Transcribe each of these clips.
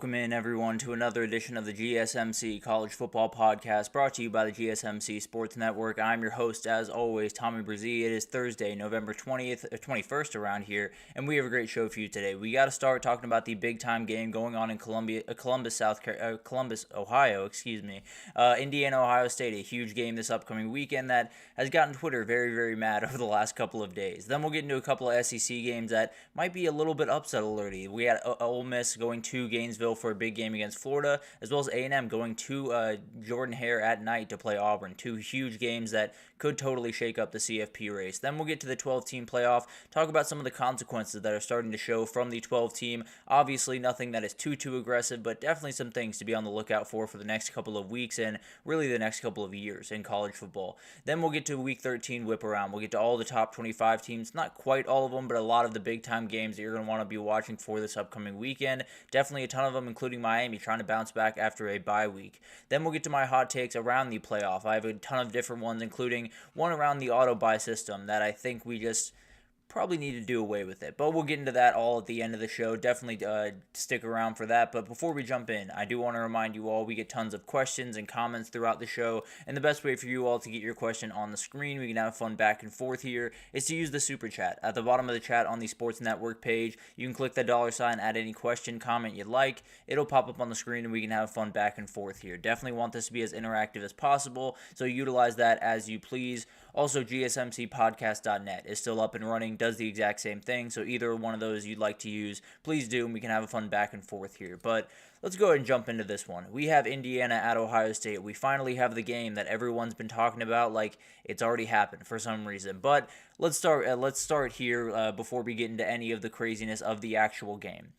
Welcome in, everyone, to another edition of the GSMC College Football Podcast, brought to you by the GSMC Sports Network. I'm your host, as always, Tommy Brzee. It is Thursday, November 20th, or 21st around here, and we have a great show for you today. We got to start talking about the big-time game going on in Columbus, Ohio, Indiana, Ohio State, a huge game this upcoming weekend that has gotten Twitter very, very mad over the last couple of days. Then we'll get into a couple of SEC games that might be a little bit upset alerty. We had Ole Miss going to Gainesville for a big game against Florida, as well as A&M going to Jordan-Hare at night to play Auburn. Two huge games that could totally shake up the CFP race. Then we'll get to the 12-team playoff, talk about some of the consequences that are starting to show from the 12-team. Obviously, nothing that is too aggressive, but definitely some things to be on the lookout for the next couple of weeks and really the next couple of years in college football. Then we'll get to Week 13 whip around. We'll get to all the top 25 teams, not quite all of them, but a lot of the big-time games that you're going to want to be watching for this upcoming weekend. Definitely a ton of them, including Miami trying to bounce back after a bye week. Then we'll get to my hot takes around the playoff. I have a ton of different ones, including one around the auto buy system that I think we just probably need to do away with it. But we'll get into that all at the end of the show. Definitely stick around for that. But before we jump in, I do want to remind you all we get tons of questions and comments throughout the show. And the best way for you all to get your question on the screen, we can have fun back and forth here, is to use the super chat. At the bottom of the chat on the Sports Network page, you can click the $, add any question, comment you'd like. It'll pop up on the screen and we can have fun back and forth here. Definitely want this to be as interactive as possible, so utilize that as you please. Also, GSMCpodcast.net is still up and running, does the exact same thing, so either one of those you'd like to use, please do, and we can have a fun back and forth here. But let's go ahead and jump into this one. We have Indiana at Ohio State. We finally have the game that everyone's been talking about like it's already happened for some reason. But let's start here before we get into any of the craziness of the actual game.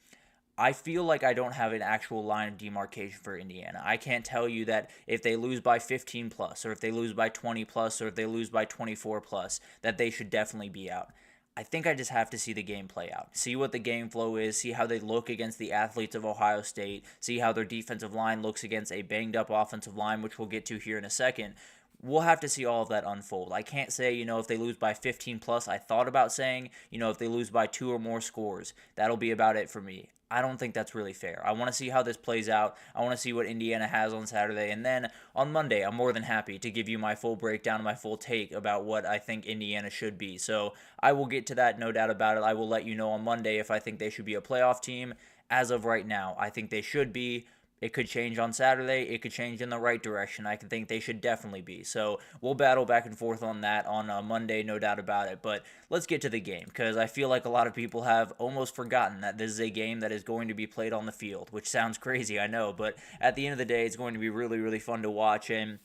I feel like I don't have an actual line of demarcation for Indiana. I can't tell you that if they lose by 15 plus, or if they lose by 20 plus, or if they lose by 24 plus, that they should definitely be out. I think I just have to see the game play out, see what the game flow is, see how they look against the athletes of Ohio State, see how their defensive line looks against a banged-up offensive line, which we'll get to here in a second. We'll have to see all of that unfold. I can't say, if they lose by 15 plus. I thought about saying, if they lose by 2 or more scores, that'll be about it for me. I don't think that's really fair. I want to see how this plays out. I want to see what Indiana has on Saturday. And then on Monday, I'm more than happy to give you my full breakdown and my full take about what I think Indiana should be. So I will get to that, no doubt about it. I will let you know on Monday if I think they should be a playoff team. As of right now, I think they should be. It could change on Saturday. It could change in the right direction. I think they should definitely be. So we'll battle back and forth on that on Monday, no doubt about it. But let's get to the game, because I feel like a lot of people have almost forgotten that this is a game that is going to be played on the field, which sounds crazy, I know. But at the end of the day, it's going to be really, really fun to watch. And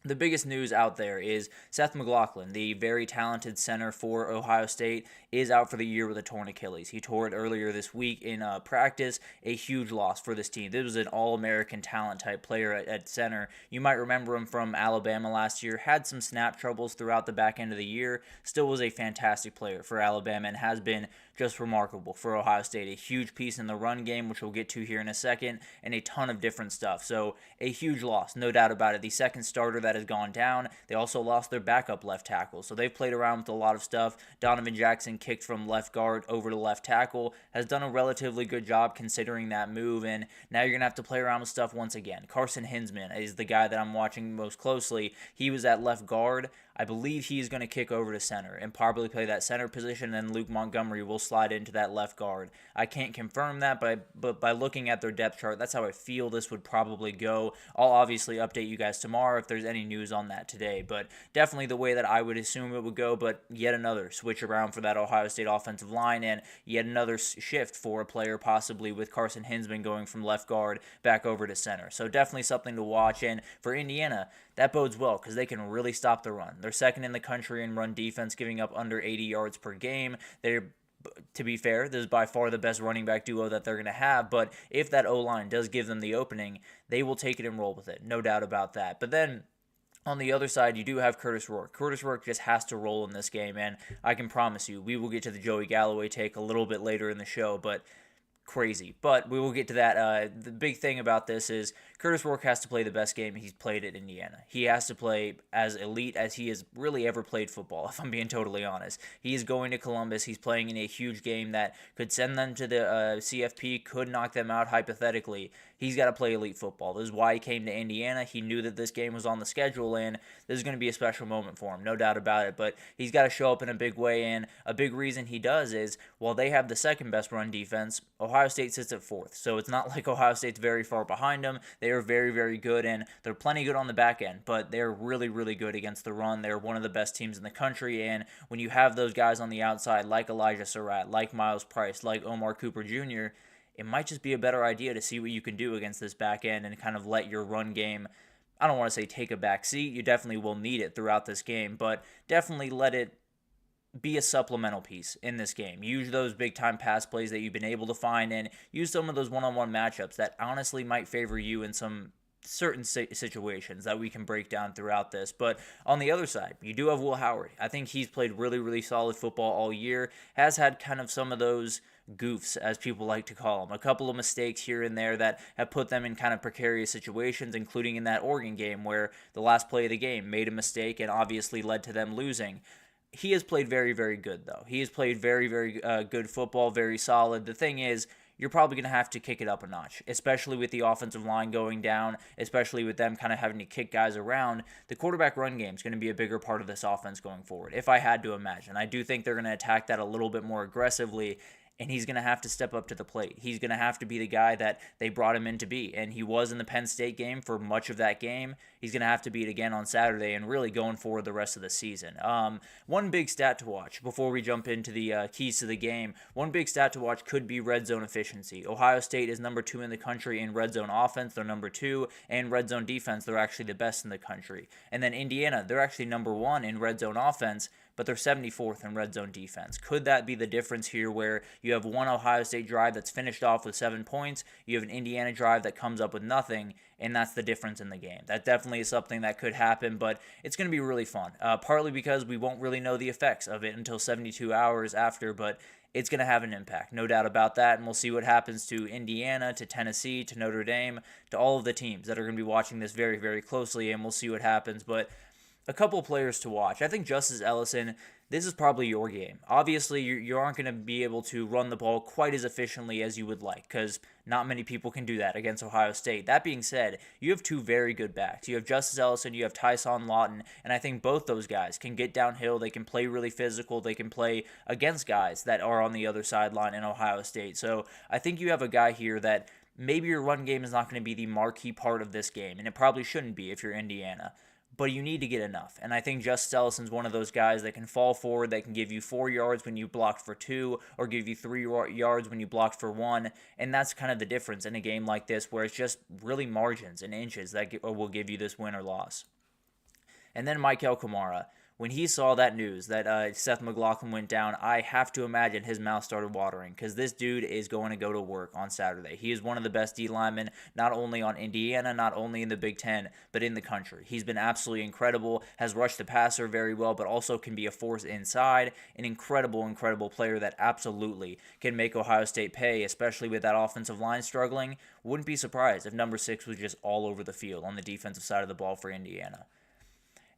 the biggest news out there is Seth McLaughlin, the very talented center for Ohio State, is out for the year with a torn Achilles. He tore it earlier this week in practice, a huge loss for this team. This was an all-American talent type player at center. You might remember him from Alabama last year, had some snap troubles throughout the back end of the year, still was a fantastic player for Alabama and has been just remarkable for Ohio State. A huge piece in the run game, which we'll get to here in a second, and a ton of different stuff. So a huge loss, no doubt about it. The second starter that has gone down. They also lost their backup left tackle. So they've played around with a lot of stuff. Donovan Jackson kicked from left guard over to left tackle, has done a relatively good job considering that move, and now you're going to have to play around with stuff once again. Carson Hinsman is the guy that I'm watching most closely. He was at left guard. I believe he's going to kick over to center and probably play that center position, and then Luke Montgomery will slide into that left guard. I can't confirm that, but by looking at their depth chart, that's how I feel this would probably go. I'll obviously update you guys tomorrow if there's any news on that today, but definitely the way that I would assume it would go, but yet another switch around for that Ohio State offensive line, and yet another shift for a player possibly with Carson Hinsman going from left guard back over to center. So definitely something to watch, and for Indiana, that bodes well because they can really stop the run. They're second in the country in run defense, giving up under 80 yards per game. To be fair, this is by far the best running back duo that they're going to have, but if that O-line does give them the opening, they will take it and roll with it, no doubt about that. But then on the other side, you do have Curtis Rourke. Curtis Rourke just has to roll in this game, and I can promise you, we will get to the Joey Galloway take a little bit later in the show, but crazy. But we will get to that. The big thing about this is Curtis Rourke has to play the best game he's played at Indiana. He has to play as elite as he has really ever played football, if I'm being totally honest. He is going to Columbus. He's playing in a huge game that could send them to the CFP, could knock them out hypothetically. He's got to play elite football. This is why he came to Indiana. He knew that this game was on the schedule, and this is going to be a special moment for him, no doubt about it. But he's got to show up in a big way, and a big reason he does is, while they have the second best run defense, Ohio State sits at fourth. So it's not like Ohio State's very far behind them. They are very, very good, and they're plenty good on the back end, but they're really, really good against the run. They're one of the best teams in the country, and when you have those guys on the outside, like Elijah Surratt, like Miles Price, like Omar Cooper Jr., it might just be a better idea to see what you can do against this back end and kind of let your run game, I don't want to say take a back seat. You definitely will need it throughout this game, but definitely let it be a supplemental piece in this game. Use those big-time pass plays that you've been able to find, and use some of those one-on-one matchups that honestly might favor you in some certain situations that we can break down throughout this. But on the other side, you do have Will Howard. I think he's played really, really solid football all year, has had kind of some of those goofs, as people like to call them, a couple of mistakes here and there that have put them in kind of precarious situations, including in that Oregon game where the last play of the game made a mistake and obviously led to them losing. He has played very, very good, though. He has played very, very good football, very solid. The thing is, you're probably going to have to kick it up a notch, especially with the offensive line going down, especially with them kind of having to kick guys around. The quarterback run game is going to be a bigger part of this offense going forward, if I had to imagine. I do think they're going to attack that a little bit more aggressively, and he's going to have to step up to the plate. He's going to have to be the guy that they brought him in to be, and he was in the Penn State game for much of that game. He's going to have to be it again on Saturday and really going forward the rest of the season. One big stat to watch before we jump into the keys to the game, one big stat to watch could be red zone efficiency. Ohio State is number 2 in the country in red zone offense. They're number 2, and red zone defense, they're actually the best in the country. And then Indiana, they're actually number 1 in red zone offense, but they're 74th in red zone defense. Could that be the difference here, where you have one Ohio State drive that's finished off with 7 points, you have an Indiana drive that comes up with nothing, and that's the difference in the game? That definitely is something that could happen, but it's going to be really fun, partly because we won't really know the effects of it until 72 hours after, but it's going to have an impact, no doubt about that, and we'll see what happens to Indiana, to Tennessee, to Notre Dame, to all of the teams that are going to be watching this very, very closely, and we'll see what happens. But a couple players to watch. I think Justice Ellison, this is probably your game. Obviously, you aren't going to be able to run the ball quite as efficiently as you would like, because not many people can do that against Ohio State. That being said, you have 2 very good backs. You have Justice Ellison, you have Tyson Lawton, and I think both those guys can get downhill. They can play really physical. They can play against guys that are on the other sideline in Ohio State. So I think you have a guy here that maybe your run game is not going to be the marquee part of this game, and it probably shouldn't be if you're Indiana, but you need to get enough. And I think Justice Ellison's one of those guys that can fall forward, that can give you 4 yards when you blocked for 2, or give you 3 yards when you blocked for 1. And that's kind of the difference in a game like this, where it's just really margins and inches that will give you this win or loss. And then Michael Kamara. When he saw that news that Seth McLaughlin went down, I have to imagine his mouth started watering, because this dude is going to go to work on Saturday. He is one of the best D linemen, not only on Indiana, not only in the Big Ten, but in the country. He's been absolutely incredible, has rushed the passer very well, but also can be a force inside. An incredible, incredible player that absolutely can make Ohio State pay, especially with that offensive line struggling. Wouldn't be surprised if number 6 was just all over the field on the defensive side of the ball for Indiana.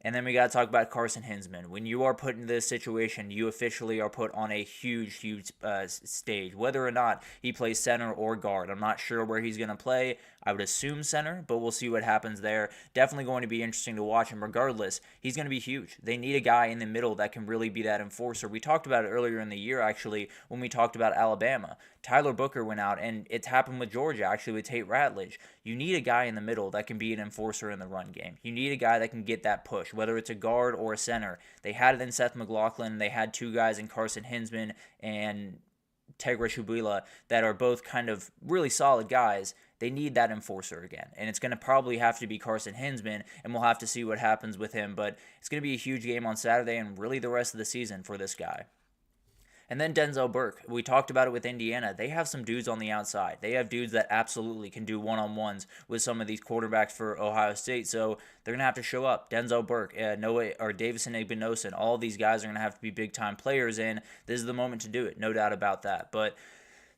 And then we got to talk about Carson Hinsman. When you are put in this situation, you officially are put on a huge, huge stage. Whether or not he plays center or guard, I'm not sure where he's going to play. I would assume center, but we'll see what happens there. Definitely going to be interesting to watch him. Regardless, he's going to be huge. They need a guy in the middle that can really be that enforcer. We talked about it earlier in the year, actually, when we talked about Alabama. Tyler Booker went out, and it's happened with Georgia, actually, with Tate Ratledge. You need a guy in the middle that can be an enforcer in the run game. You need a guy that can get that push, whether it's a guard or a center. They had it in Seth McLaughlin. They had 2 guys in Carson Hinsman and Tegra Shubila that are both kind of really solid guys. They need that enforcer again, and it's going to probably have to be Carson Hinsman, and we'll have to see what happens with him, but it's going to be a huge game on Saturday and really the rest of the season for this guy. And then Denzel Burke. We talked about it with Indiana. They have some dudes on the outside. They have dudes that absolutely can do one-on-ones with some of these quarterbacks for Ohio State, so they're going to have to show up. Denzel Burke, Davison Igbinosun, all of these guys are going to have to be big-time players, and this is the moment to do it, no doubt about that. But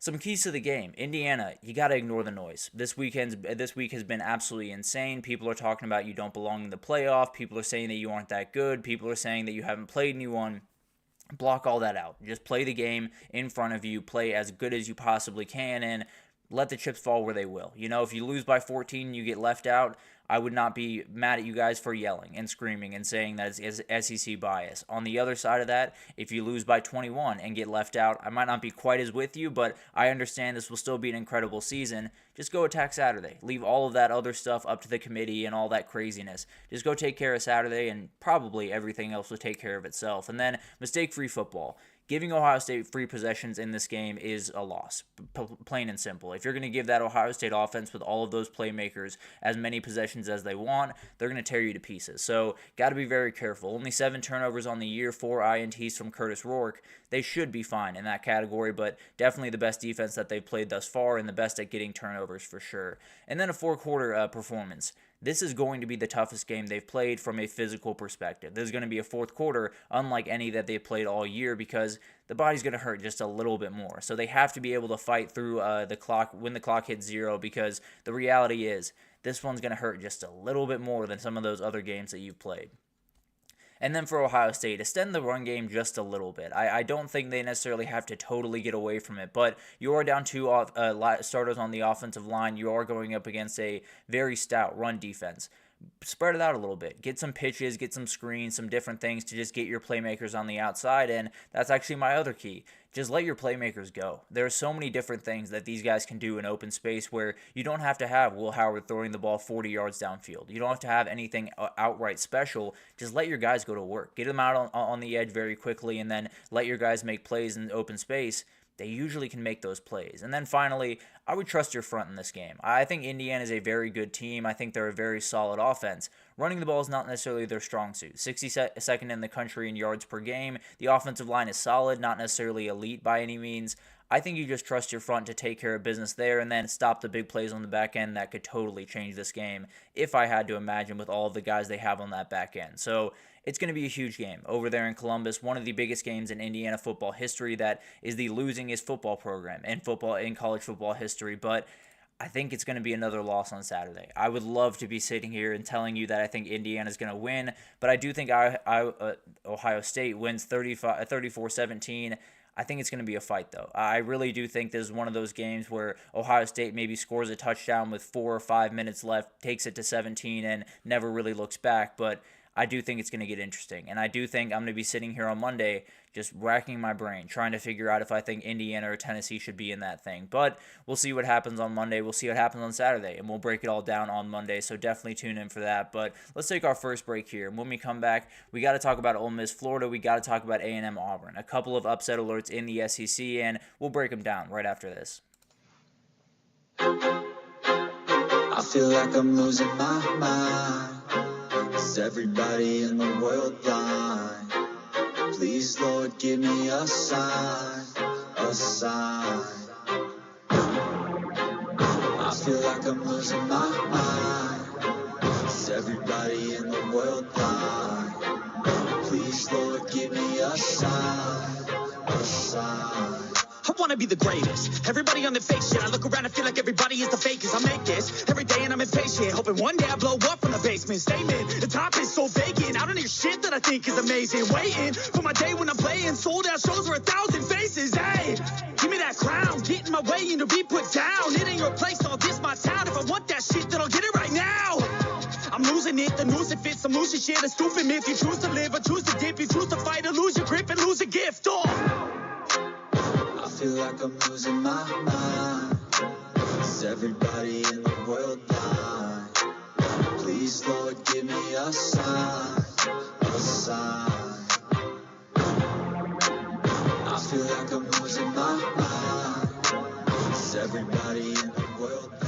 Some keys to the game. Indiana, you got to ignore the noise. This week has been absolutely insane. People are talking about you don't belong in the playoff. People are saying that you aren't that good. People are saying that you haven't played anyone. Block all that out. Just play the game in front of you. Play as good as you possibly can, and let the chips fall where they will. If you lose by 14 and you get left out, I would not be mad at you guys for yelling and screaming and saying that it's SEC bias. On the other side of that, if you lose by 21 and get left out, I might not be quite as with you, but I understand this will still be an incredible season. Just go attack Saturday. Leave all of that other stuff up to the committee and all that craziness. Just go take care of Saturday, and probably everything else will take care of itself. And then mistake-free football. Giving Ohio State free possessions in this game is a loss, plain and simple. If you're going to give that Ohio State offense with all of those playmakers as many possessions as they want, they're going to tear you to pieces. So, got to be very careful. Only 7 turnovers on the year, 4 INTs from Curtis Rourke. They should be fine in that category, but definitely the best defense that they've played thus far and the best at getting turnovers for sure. And then a 4-quarter performance. This is going to be the toughest game they've played from a physical perspective. There's going to be a fourth quarter unlike any that they've played all year because the body's going to hurt just a little bit more. So they have to be able to fight through the clock when the clock hits 0, because the reality is this one's going to hurt just a little bit more than some of those other games that you've played. And then for Ohio State, extend the run game just a little bit. I don't think they necessarily have to totally get away from it, but you are down 2 starters on the offensive line. You are going up against a very stout run defense. Spread it out a little bit. Get some pitches, get some screens, some different things to just get your playmakers on the outside, and that's actually my other key. Just let your playmakers go. There are so many different things that these guys can do in open space where you don't have to have Will Howard throwing the ball 40 yards downfield. You don't have to have anything outright special. Just let your guys go to work. Get them out on the edge very quickly, and then let your guys make plays in open space. They usually can make those plays. And then finally, I would trust your front in this game. I think Indiana is a very good team. I think they're a very solid offense. Running the ball is not necessarily their strong suit. 62nd in the country in yards per game. The offensive line is solid, not necessarily elite by any means. I think you just trust your front to take care of business there and then stop the big plays on the back end that could totally change this game, if I had to imagine, with all of the guys they have on that back end. So it's going to be a huge game over there in Columbus, one of the biggest games in Indiana football history. That is the losingest football program in college football history, but I think it's going to be another loss on Saturday. I would love to be sitting here and telling you that I think Indiana is going to win, but I do think Ohio State wins 34-17. I think it's going to be a fight, though. I really do think this is one of those games where Ohio State maybe scores a touchdown with 4 or 5 minutes left, takes it to 17, and never really looks back. But I do think it's going to get interesting. And I do think I'm going to be sitting here on Monday just racking my brain, trying to figure out if I think Indiana or Tennessee should be in that thing. But we'll see what happens on Monday. We'll see what happens on Saturday, and we'll break it all down on Monday. So definitely tune in for that. But let's take our first break here. And when we come back, we got to talk about Ole Miss, Florida. We got to talk about A&M-Auburn. A couple of upset alerts in the SEC, and we'll break them down right after this. I feel like I'm losing my mind. Is everybody in the world blind? Please, Lord, give me a sign, a sign. I feel like I'm losing my mind. Is everybody in the world blind? Please, Lord, give me a sign, a sign. I wanna be the greatest. Everybody on the fake shit. I look around and feel like everybody is the fakest. I make this every day and I'm impatient, hoping one day I blow up from the basement. Statement, the top is so vacant. I don't hear shit that I think is amazing. Waiting for my day when I'm playing sold out shows where 1,000 faces. Hey, give me that crown. Get in my way and to be put down. It ain't your place, all this my town. If I want that shit, then I'll get it right now. I'm losing it, the noose it fits. I'm losing shit, a stupid myth. You choose to live or choose to dip. You choose to fight or lose your grip and lose a gift. I feel like I'm losing my mind. Is everybody in the world blind? Please, Lord, give me a sign, a sign. I feel like I'm losing my mind. Is everybody in the world blind?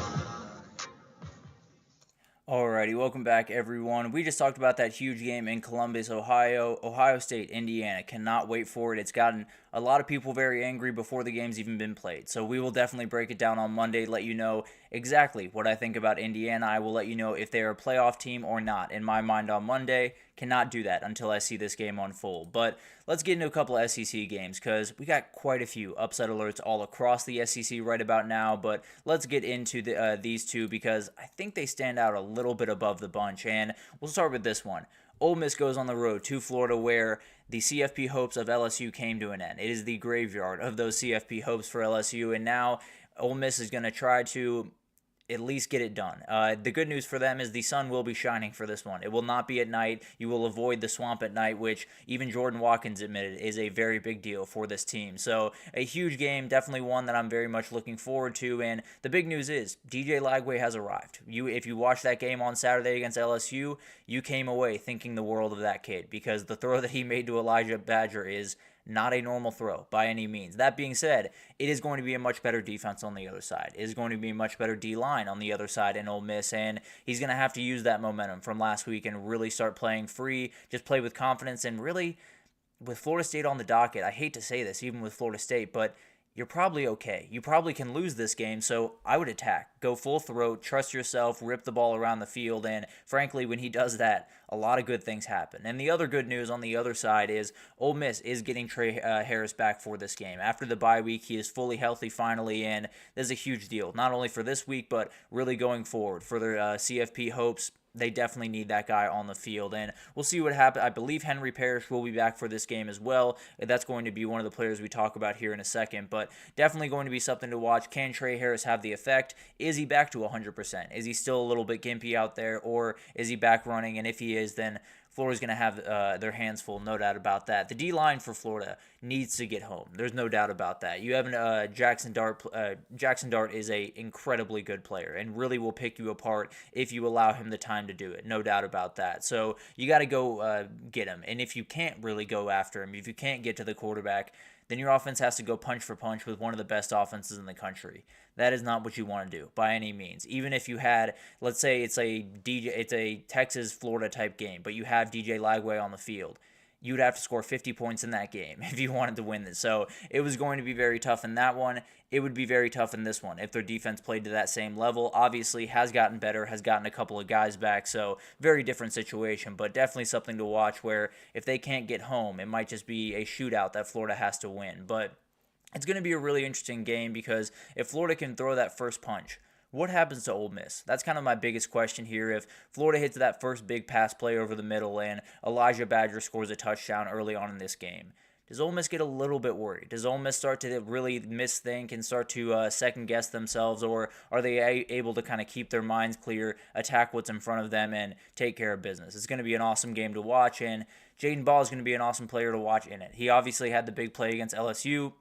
Alrighty, welcome back, everyone. We just talked about that huge game in Columbus, Ohio. Ohio State, Indiana. Cannot wait for it. It's gotten a lot of people very angry before the game's even been played. So we will definitely break it down on Monday, let you know exactly what I think about Indiana. I will let you know if they're a playoff team or not. In my mind on Monday, cannot do that until I see this game unfold. But let's get into a couple of SEC games because we got quite a few upset alerts all across the SEC right about now. But let's get into these two because I think they stand out a little bit above the bunch. And we'll start with this one. Ole Miss goes on the road to Florida where the CFP hopes of LSU came to an end. It is the graveyard of those CFP hopes for LSU, and now Ole Miss is going to try to at least get it done. The good news for them is the sun will be shining for this one. It will not be at night. You will avoid the swamp at night, which even Jordan Watkins admitted is a very big deal for this team. So a huge game, definitely one that I'm very much looking forward to. And the big news is DJ Lagway has arrived. If you watched that game on Saturday against LSU, you came away thinking the world of that kid because the throw that he made to Elijah Badger is not a normal throw by any means. That being said, it is going to be a much better defense on the other side. It is going to be a much better D-line on the other side in Ole Miss, and he's going to have to use that momentum from last week and really start playing free, just play with confidence, and really, with Florida State on the docket, I hate to say this, even with Florida State, but you're probably okay. You probably can lose this game, so I would attack. Go full throat, trust yourself, rip the ball around the field, and frankly, when he does that, a lot of good things happen. And the other good news on the other side is Ole Miss is getting Trey Harris back for this game. After the bye week, he is fully healthy finally, and this is a huge deal, not only for this week, but really going forward for their CFP hopes. They definitely need that guy on the field, and we'll see what happens. I believe Henry Parrish will be back for this game as well. That's going to be one of the players we talk about here in a second, but definitely going to be something to watch. Can Trey Harris have the effect? Is he back to 100%? Is he still a little bit gimpy out there, or is he back running? And if he is, then Florida's going to have their hands full, no doubt about that. The D-line for Florida needs to get home. There's no doubt about that. You have Jackson Dart. Jackson Dart is a incredibly good player and really will pick you apart if you allow him the time to do it. No doubt about that. So you got to go get him. And if you can't really go after him, if you can't get to the quarterback, then your offense has to go punch for punch with one of the best offenses in the country. That is not what you want to do by any means. Even if you had, let's say it's a Texas-Florida type game, but you have DJ Lagway on the field, you'd have to score 50 points in that game if you wanted to win this. So it was going to be very tough in that one. It would be very tough in this one if their defense played to that same level. Obviously, has gotten better, has gotten a couple of guys back, so very different situation, but definitely something to watch where if they can't get home, it might just be a shootout that Florida has to win. But it's going to be a really interesting game because if Florida can throw that first punch, what happens to Ole Miss? That's kind of my biggest question here. If Florida hits that first big pass play over the middle and Elijah Badger scores a touchdown early on in this game, does Ole Miss get a little bit worried? Does Ole Miss start to really misthink and start to second-guess themselves, or are they able to kind of keep their minds clear, attack what's in front of them, and take care of business? It's going to be an awesome game to watch, and Jaden Ball is going to be an awesome player to watch in it. He obviously had the big play against LSU,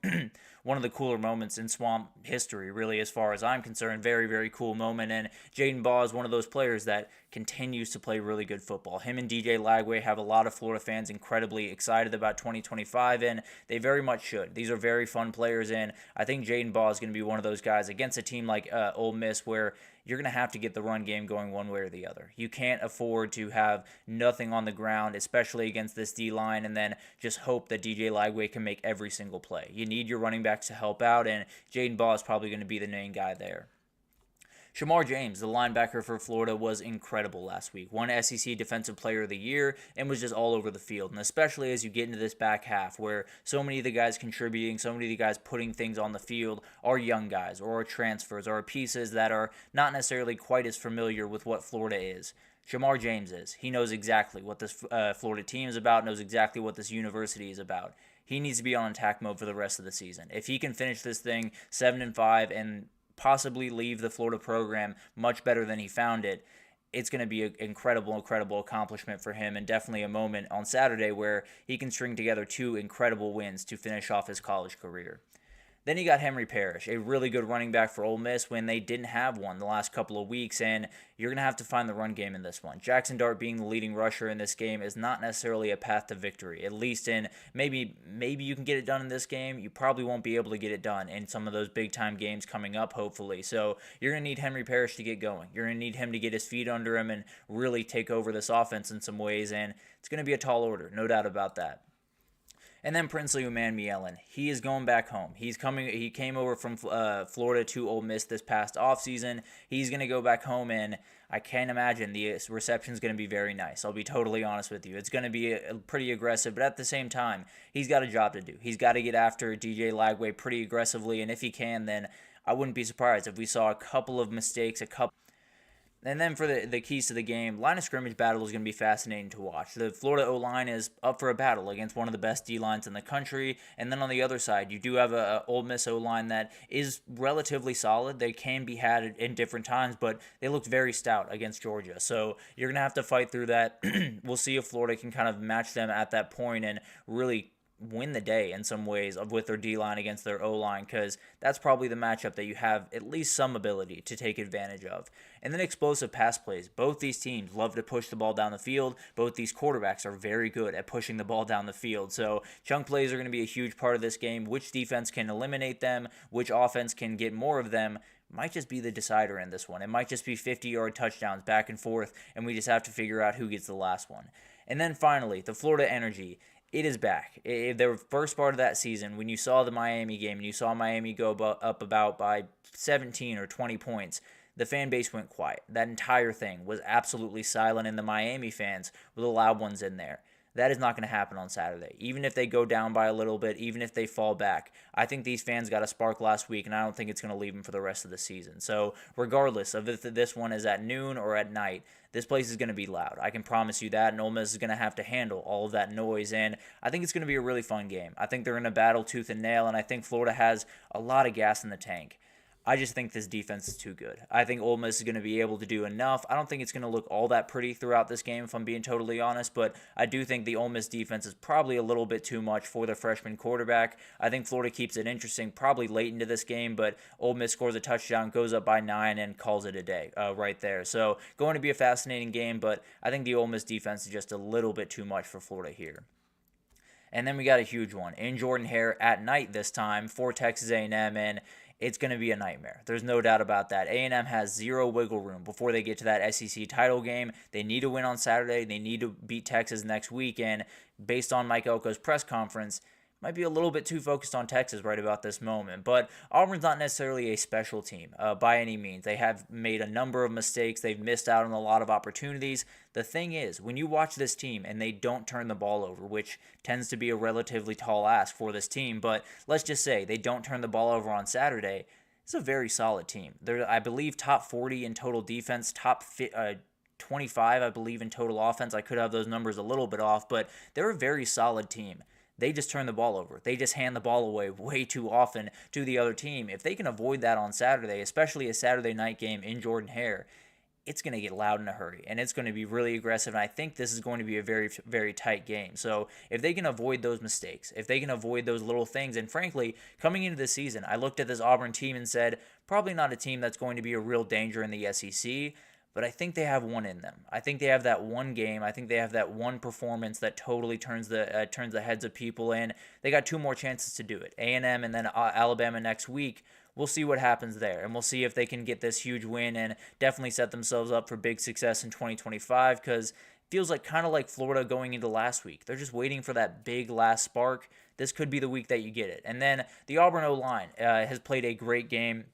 one of the cooler moments in Swamp history, really, as far as I'm concerned. Very, very cool moment, and Jaden Ball is one of those players that continues to play really good football. Him and DJ Lagway have a lot of Florida fans incredibly excited about 2025, and they very much should. These are very fun players, and I think Jaden Ball is going to be one of those guys against a team like Ole Miss where you're going to have to get the run game going one way or the other. You can't afford to have nothing on the ground, especially against this D-line, and then just hope that DJ Lagway can make every single play. You need your running backs to help out, and Jaden Ball is probably going to be the main guy there. Shamar James, the linebacker for Florida, was incredible last week. Won SEC Defensive Player of the Year and was just all over the field. And especially as you get into this back half where so many of the guys contributing, so many of the guys putting things on the field are young guys or are transfers or are pieces that are not necessarily quite as familiar with what Florida is. Shamar James is. He knows exactly what this Florida team is about, knows exactly what this university is about. He needs to be on attack mode for the rest of the season. If he can finish this thing 7-5 and possibly leave the Florida program much better than he found it, it's going to be an incredible accomplishment for him, and definitely a moment on Saturday where he can string together two incredible wins to finish off his college career. Then you got Henry Parrish, a really good running back for Ole Miss when they didn't have one the last couple of weeks, and you're going to have to find the run game in this one. Jackson Dart being the leading rusher in this game is not necessarily a path to victory, at least in maybe you can get it done in this game. You probably won't be able to get it done in some of those big-time games coming up, hopefully. So you're going to need Henry Parrish to get going. You're going to need him to get his feet under him and really take over this offense in some ways, and it's going to be a tall order, no doubt about that. And then Princely Umanmielen, he is going back home. He came over from Florida to Ole Miss this past offseason. He's going to go back home, and I can't imagine the reception is going to be very nice. I'll be totally honest with you. It's going to be pretty aggressive, but at the same time, he's got a job to do. He's got to get after DJ Lagway pretty aggressively, and if he can, then I wouldn't be surprised if we saw a couple of mistakes, And then for the keys to the game, line of scrimmage battle is going to be fascinating to watch. The Florida O-line is up for a battle against one of the best D-lines in the country. And then on the other side, you do have a Ole Miss O-line that is relatively solid. They can be had in different times, but they looked very stout against Georgia. So you're going to have to fight through that. We'll see if Florida can kind of match them at that point and really win the day in some ways with their D-line against their O-line, because that's probably the matchup that you have at least some ability to take advantage of. And then explosive pass plays. Both these teams love to push the ball down the field. Both these quarterbacks are very good at pushing the ball down the field. So chunk plays are going to be a huge part of this game. Which defense can eliminate them, which offense can get more of them, might just be the decider in this one. It might just be 50-yard touchdowns back and forth, and we just have to figure out who gets the last one. And then finally, the Florida energy. It is back. The first part of that season, when you saw the Miami game and you saw Miami go up about by 17 or 20 points, the fan base went quiet. That entire thing was absolutely silent, and the Miami fans were the loud ones in there. That is not going to happen on Saturday. Even if they go down by a little bit, even if they fall back, I think these fans got a spark last week, and I don't think it's going to leave them for the rest of the season. So regardless of if this one is at noon or at night, this place is going to be loud. I can promise you that, and Ole Miss is going to have to handle all of that noise, and I think it's going to be a really fun game. I think they're going to battle tooth and nail, and I think Florida has a lot of gas in the tank. I just think this defense is too good. I think Ole Miss is going to be able to do enough. I don't think it's going to look all that pretty throughout this game, if I'm being totally honest, but I do think the Ole Miss defense is probably a little bit too much for the freshman quarterback. I think Florida keeps it interesting probably late into this game, but Ole Miss scores a touchdown, goes up by 9, and calls it a day right there. So going to be a fascinating game, but I think the Ole Miss defense is just a little bit too much for Florida here. And then we got a huge one in Jordan-Hare at night this time for Texas A&M, and it's going to be a nightmare. There's no doubt about that. A&M has zero wiggle room before they get to that SEC title game. They need to win on Saturday. They need to beat Texas next week. And based on Mike Elko's press conference, might be a little bit too focused on Texas right about this moment. But Auburn's not necessarily a special team by any means. They have made a number of mistakes. They've missed out on a lot of opportunities. The thing is, when you watch this team and they don't turn the ball over, which tends to be a relatively tall ask for this team, but let's just say they don't turn the ball over on Saturday, it's a very solid team. They're, I believe, top 40 in total defense, top 25, I believe, in total offense. I could have those numbers a little bit off, but they're a very solid team. They just turn the ball over. They just hand the ball away way too often to the other team. If they can avoid that on Saturday, especially a Saturday night game in Jordan-Hare, it's going to get loud in a hurry, and it's going to be really aggressive, and I think this is going to be a very, very tight game. So if they can avoid those mistakes, if they can avoid those little things, and frankly, coming into the season, I looked at this Auburn team and said, probably not a team that's going to be a real danger in the SEC, but I think they have one in them. I think they have that one game. I think they have that one performance that totally turns the heads of people in. They got 2 more chances to do it. A&M and then Alabama next week. We'll see what happens there, and we'll see if they can get this huge win and definitely set themselves up for big success in 2025, because it feels like kind of like Florida going into last week. They're just waiting for that big last spark. This could be the week that you get it. And then the Auburn O-line has played a great game.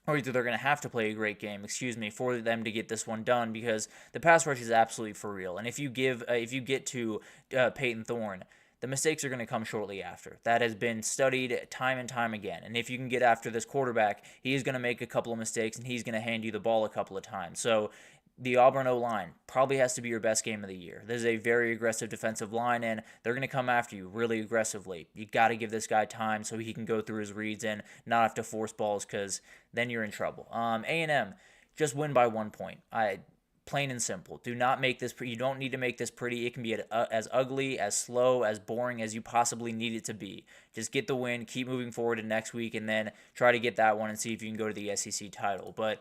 Or either they're going to have to play a great game, for them to get this one done, because the pass rush is absolutely for real. And if you get to Peyton Thorne, the mistakes are going to come shortly after. That has been studied time and time again. And if you can get after this quarterback, he is going to make a couple of mistakes, and he's going to hand you the ball a couple of times. So the Auburn O-line probably has to be your best game of the year. This is a very aggressive defensive line, and they're going to come after you really aggressively. You got to give this guy time so he can go through his reads and not have to force balls, because then you're in trouble. A&M, just win by 1 point. Plain and simple. Do not make this. You don't need to make this pretty. It can be as ugly, as slow, as boring as you possibly need it to be. Just get the win, keep moving forward to next week, and then try to get that one and see if you can go to the SEC title. But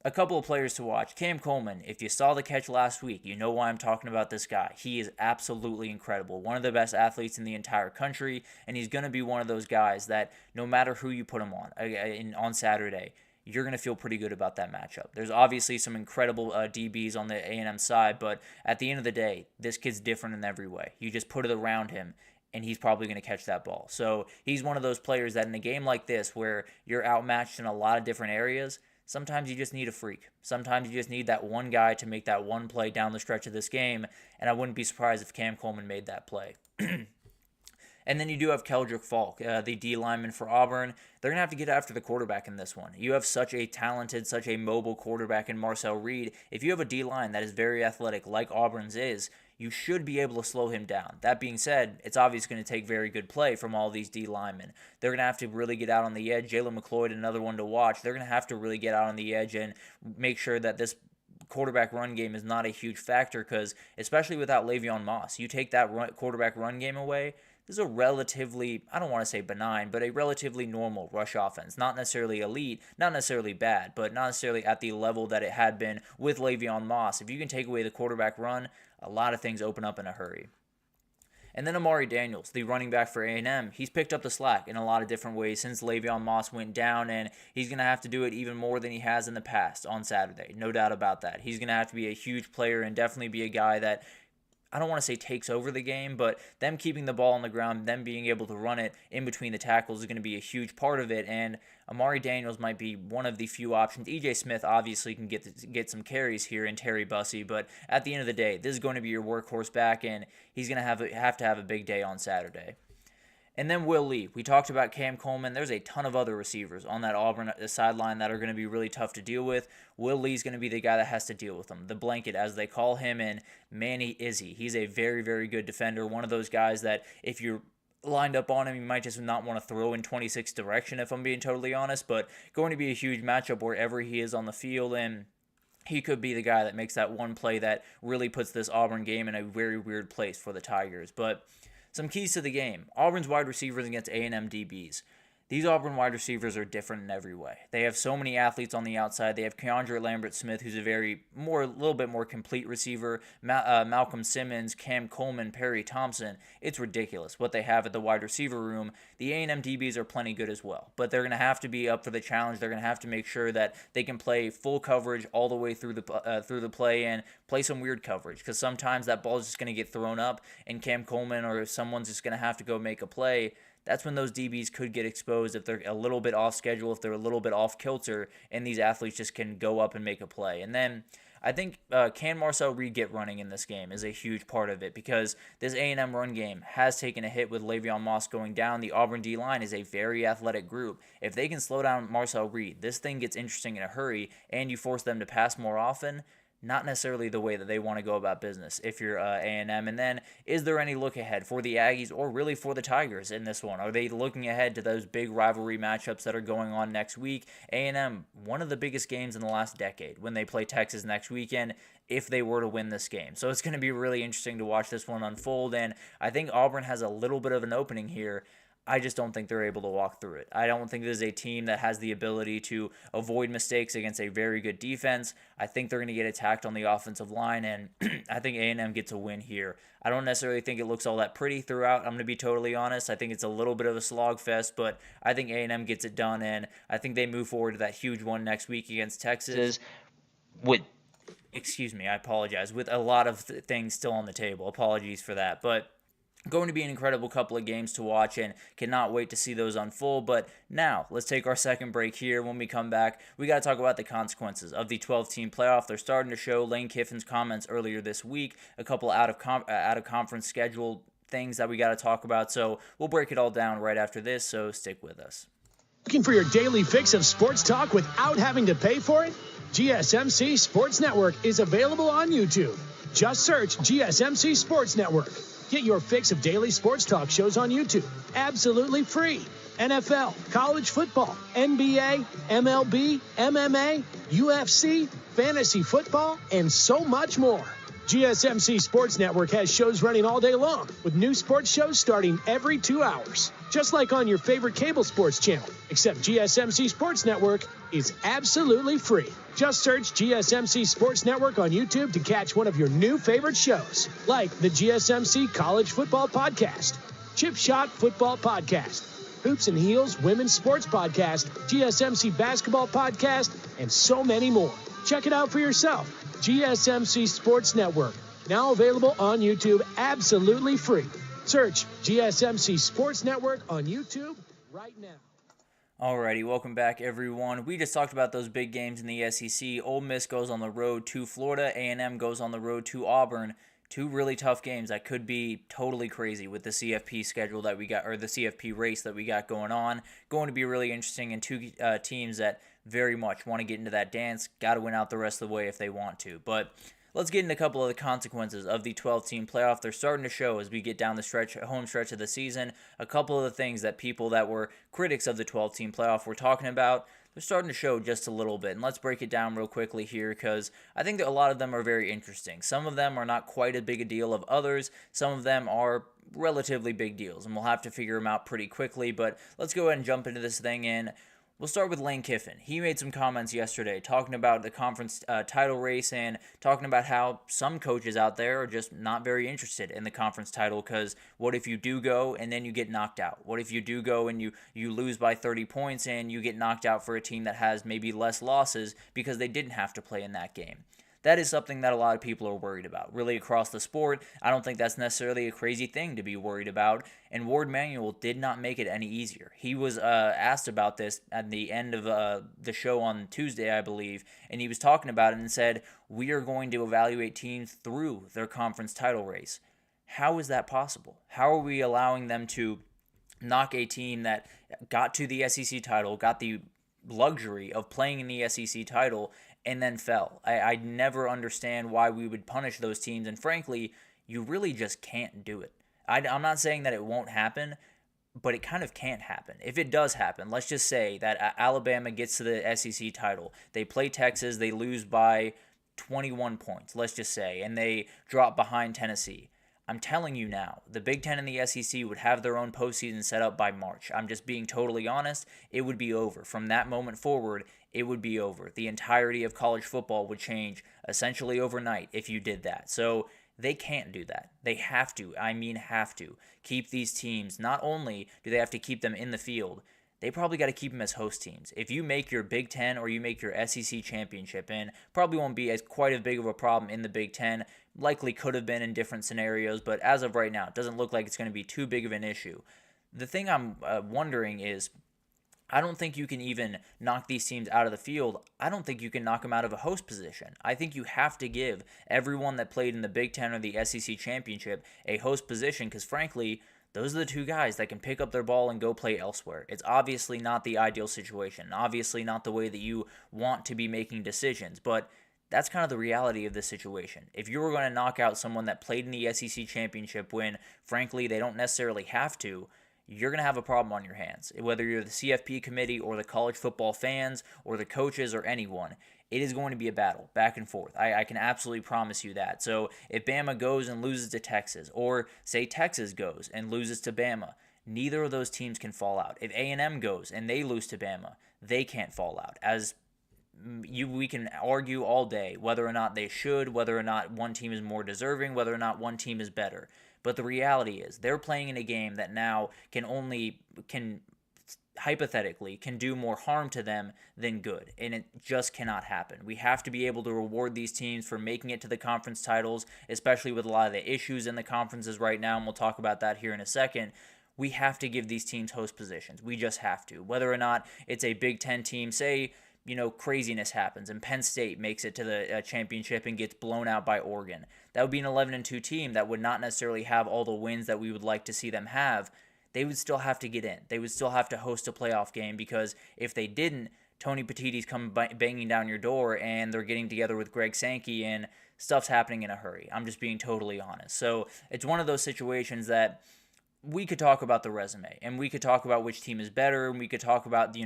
a couple of players to watch. Cam Coleman, if you saw the catch last week, you know why I'm talking about this guy. He is absolutely incredible. One of the best athletes in the entire country, and he's going to be one of those guys that no matter who you put him on Saturday, you're going to feel pretty good about that matchup. There's obviously some incredible DBs on the A&M side, but at the end of the day, this kid's different in every way. You just put it around him, and he's probably going to catch that ball. So he's one of those players that in a game like this where you're outmatched in a lot of different areas, sometimes you just need a freak. Sometimes you just need that one guy to make that one play down the stretch of this game, and I wouldn't be surprised if Cam Coleman made that play. And then you do have Keldrick Falk, the D lineman for Auburn. They're going to have to get after the quarterback in this one. You have such a talented, such a mobile quarterback in Marcel Reed. If you have a D line that is very athletic like Auburn's is, you should be able to slow him down. That being said, it's obviously going to take very good play from all these D linemen. They're going to have to really get out on the edge. Jalen McLeod, another one to watch. They're going to have to really get out on the edge and make sure that this quarterback run game is not a huge factor, because especially without Le'Veon Moss, you take that quarterback run game away, this is a relatively, I don't want to say benign, but a relatively normal rush offense. Not necessarily elite, not necessarily bad, but not necessarily at the level that it had been with Le'Veon Moss. If you can take away the quarterback run, a lot of things open up in a hurry. And then Amari Daniels, the running back for A&M, he's picked up the slack in a lot of different ways since Le'Veon Moss went down, and he's going to have to do it even more than he has in the past on Saturday. No doubt about that. He's going to have to be a huge player and definitely be a guy that, I don't want to say takes over the game, but them keeping the ball on the ground, them being able to run it in between the tackles is going to be a huge part of it, and Amari Daniels might be one of the few options. E.J. Smith obviously can get some carries here in Terry Bussey, but at the end of the day, this is going to be your workhorse back, and he's going to have to have a big day on Saturday. And then Will Lee. We talked about Cam Coleman. There's a ton of other receivers on that Auburn sideline that are going to be really tough to deal with. Will Lee's going to be the guy that has to deal with them, the blanket as they call him, and Manny Izzy. He's a very, very good defender, one of those guys that if you're lined up on him, you might just not want to throw in 26 direction, if I'm being totally honest, but going to be a huge matchup wherever he is on the field, and he could be the guy that makes that one play that really puts this Auburn game in a very weird place for the Tigers. But some keys to the game. Auburn's wide receivers against A&M DBs. These Auburn wide receivers are different in every way. They have so many athletes on the outside. They have Keandre Lambert-Smith, who's a little bit more complete receiver. Malcolm Simmons, Cam Coleman, Perry Thompson. It's ridiculous what they have at the wide receiver room. The A&M DBs are plenty good as well, but they're going to have to be up for the challenge. They're going to have to make sure that they can play full coverage all the way through the play and play some weird coverage, because sometimes that ball is just going to get thrown up and Cam Coleman or someone's just going to have to go make a play. That's when those DBs could get exposed if they're a little bit off schedule, if they're a little bit off kilter, and these athletes just can go up and make a play. And then I think can Marcel Reed get running in this game is a huge part of it, because this A&M run game has taken a hit with Le'Veon Moss going down. The Auburn D-line is a very athletic group. If they can slow down Marcel Reed, this thing gets interesting in a hurry, and you force them to pass more often. Not necessarily the way that they want to go about business if you're A&M. And then, is there any look ahead for the Aggies or really for the Tigers in this one? Are they looking ahead to those big rivalry matchups that are going on next week? A&M, one of the biggest games in the last decade when they play Texas next weekend, if they were to win this game. So it's going to be really interesting to watch this one unfold, and I think Auburn has a little bit of an opening here. I just don't think they're able to walk through it. I don't think this is a team that has the ability to avoid mistakes against a very good defense. I think they're going to get attacked on the offensive line, and I think A&M gets a win here. I don't necessarily think it looks all that pretty throughout. I'm going to be totally honest. I think it's a little bit of a slog fest, but I think A&M gets it done, and I think they move forward to that huge one next week against Texas with, I apologize, with a lot of things still on the table. Apologies for that, but going to be an incredible couple of games to watch, and cannot wait to see those unfold. But now, let's take our second break here. When we come back, we got to talk about the consequences of the 12-team playoff. They're starting to show. Lane Kiffin's comments earlier this week, a couple out of conference schedule things that we got to talk about. So we'll break it all down right after this, so stick with us. Looking for your daily fix of sports talk without having to pay for it? GSMC Sports Network is available on YouTube. Just search GSMC Sports Network. Get your fix of daily sports talk shows on YouTube, absolutely free. NFL, college football, NBA, MLB, MMA, UFC, fantasy football, and so much more. GSMC Sports Network has shows running all day long, with new sports shows starting every 2 hours. Just like on your favorite cable sports channel, except GSMC Sports Network is absolutely free. Just search GSMC Sports Network on YouTube to catch one of your new favorite shows, like the GSMC College Football Podcast, Chip Shot Football Podcast, Hoops and Heels Women's Sports Podcast, GSMC Basketball Podcast, and so many more. Check it out for yourself. GSMC Sports Network, now available on YouTube absolutely free. Search GSMC Sports Network on YouTube right now. Alrighty, welcome back, everyone. We just talked about those big games in the SEC. Ole Miss goes on the road to Florida. A&M goes on the road to Auburn. Two really tough games that could be totally crazy with the CFP schedule that we got, or the CFP race that we got going on. Going to be really interesting, and two teams that very much want to get into that dance. Got to win out the rest of the way if they want to. But let's get into a couple of the consequences of the 12-team playoff. They're starting to show as we get down the home stretch of the season. A couple of the things that people that were critics of the 12-team playoff were talking about, they're starting to show just a little bit. And let's break it down real quickly here, because I think that a lot of them are very interesting. Some of them are not quite as big a deal of others. Some of them are relatively big deals, and we'll have to figure them out pretty quickly. But let's go ahead and jump into this thing in. We'll start with Lane Kiffin. He made some comments yesterday talking about the conference title race and talking about how some coaches out there are just not very interested in the conference title, because what if you do go and then you get knocked out? What if you do go and you lose by 30 points and you get knocked out for a team that has maybe less losses because they didn't have to play in that game? That is something that a lot of people are worried about, really across the sport. I don't think that's necessarily a crazy thing to be worried about, and Ward Manuel did not make it any easier. He was asked about this at the end of the show on Tuesday, I believe, and he was talking about it and said, we are going to evaluate teams through their conference title race. How is that possible? How are we allowing them to knock a team that got to the SEC title, got the luxury of playing in the SEC title, and then fell? I never understand why we would punish those teams, and frankly, you really just can't do it. I'm not saying that it won't happen, but it kind of can't happen. If it does happen, let's just say that Alabama gets to the SEC title, they play Texas, they lose by 21 points, let's just say, and they drop behind Tennessee. I'm telling you now, the Big Ten and the SEC would have their own postseason set up by March. I'm just being totally honest. It would be over. From that moment forward, it would be over. The entirety of college football would change essentially overnight if you did that. So they can't do that. They have to, have to, keep these teams. Not only do they have to keep them in the field, they probably got to keep them as host teams. If you make your Big Ten or you make your SEC championship, and probably won't be as quite as big of a problem in the Big Ten, likely could have been in different scenarios, but as of right now, it doesn't look like it's going to be too big of an issue. The thing I'm wondering is, I don't think you can even knock these teams out of the field. I don't think you can knock them out of a host position. I think you have to give everyone that played in the Big Ten or the SEC championship a host position, because frankly, those are the two guys that can pick up their ball and go play elsewhere. It's obviously not the ideal situation, obviously not the way that you want to be making decisions, but that's kind of the reality of this situation. If you were going to knock out someone that played in the SEC championship when, frankly, they don't necessarily have to, you're going to have a problem on your hands. Whether you're the CFP committee or the college football fans or the coaches or anyone, it is going to be a battle back and forth. I can absolutely promise you that. So if Bama goes and loses to Texas, or say Texas goes and loses to Bama, neither of those teams can fall out. If A&M goes and they lose to Bama, they can't fall out. We can argue all day whether or not they should, whether or not one team is more deserving, whether or not one team is better. But the reality is they're playing in a game that now hypothetically can do more harm to them than good, and it just cannot happen. We have to be able to reward these teams for making it to the conference titles, especially with a lot of the issues in the conferences right now, and we'll talk about that here in a second. We have to give these teams host positions. We just have to. Whether or not it's a Big Ten team, say, craziness happens and Penn State makes it to the championship and gets blown out by Oregon. That would be an 11-2 team that would not necessarily have all the wins that we would like to see them have. They would still have to get in. They would still have to host a playoff game, because if they didn't, Tony Petitti's come banging down your door and they're getting together with Greg Sankey and stuff's happening in a hurry. I'm just being totally honest. So it's one of those situations that we could talk about the resume, and we could talk about which team is better, and we could talk about,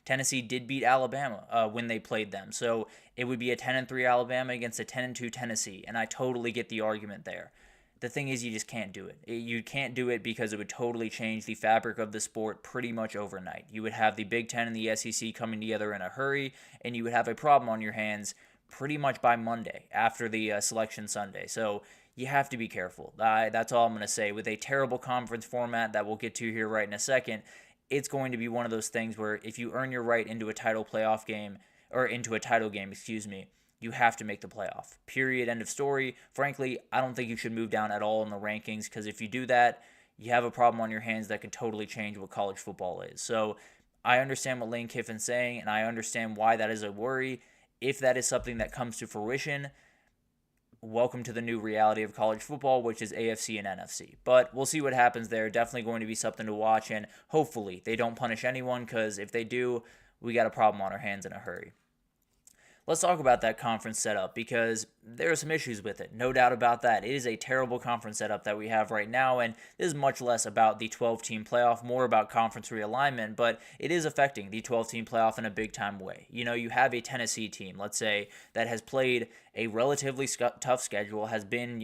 Tennessee did beat Alabama when they played them. So it would be a 10-3 Alabama against a 10-2 Tennessee, and I totally get the argument there. The thing is, you just can't do it. You can't do it because it would totally change the fabric of the sport pretty much overnight. You would have the Big Ten and the SEC coming together in a hurry, and you would have a problem on your hands pretty much by Monday after the Selection Sunday. So you have to be careful. That's all I'm going to say. With a terrible conference format that we'll get to here right in a second, it's going to be one of those things where if you earn your right into a title playoff game, or into a title game, you have to make the playoff. Period. End of story. Frankly, I don't think you should move down at all in the rankings, because if you do that, you have a problem on your hands that could totally change what college football is. So I understand what Lane Kiffin's saying, and I understand why that is a worry. If that is something that comes to fruition, welcome to the new reality of college football, which is AFC and NFC. But we'll see what happens there. Definitely going to be something to watch, and hopefully they don't punish anyone, because if they do, we got a problem on our hands in a hurry. Let's talk about that conference setup, because there are some issues with it. No doubt about that. It is a terrible conference setup that we have right now, and this is much less about the 12-team playoff, more about conference realignment, but it is affecting the 12-team playoff in a big-time way. You know, you have a Tennessee team, let's say, that has played a relatively tough schedule, has been,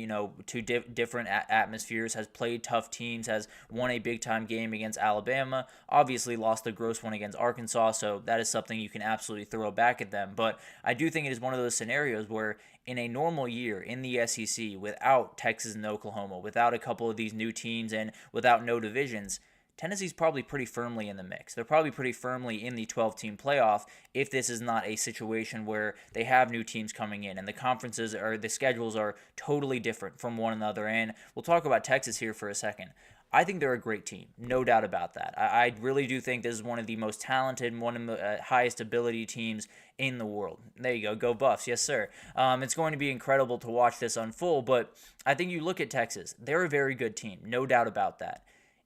to different atmospheres, has played tough teams, has won a big-time game against Alabama, obviously lost the gross one against Arkansas, so that is something you can absolutely throw back at them. But I do think it is one of those scenarios where in a normal year in the SEC, without Texas and Oklahoma, without a couple of these new teams, and without no divisions, Tennessee's probably pretty firmly in the mix. They're probably pretty firmly in the 12-team playoff if this is not a situation where they have new teams coming in and the conferences or the schedules are totally different from one another. And we'll talk about Texas here for a second. I think they're a great team, no doubt about that. I really do think this is one of the most talented and one of the highest ability teams in the world. There you go Buffs, yes sir. It's going to be incredible to watch this unfold, but I think you look at Texas, they're a very good team, no doubt about that.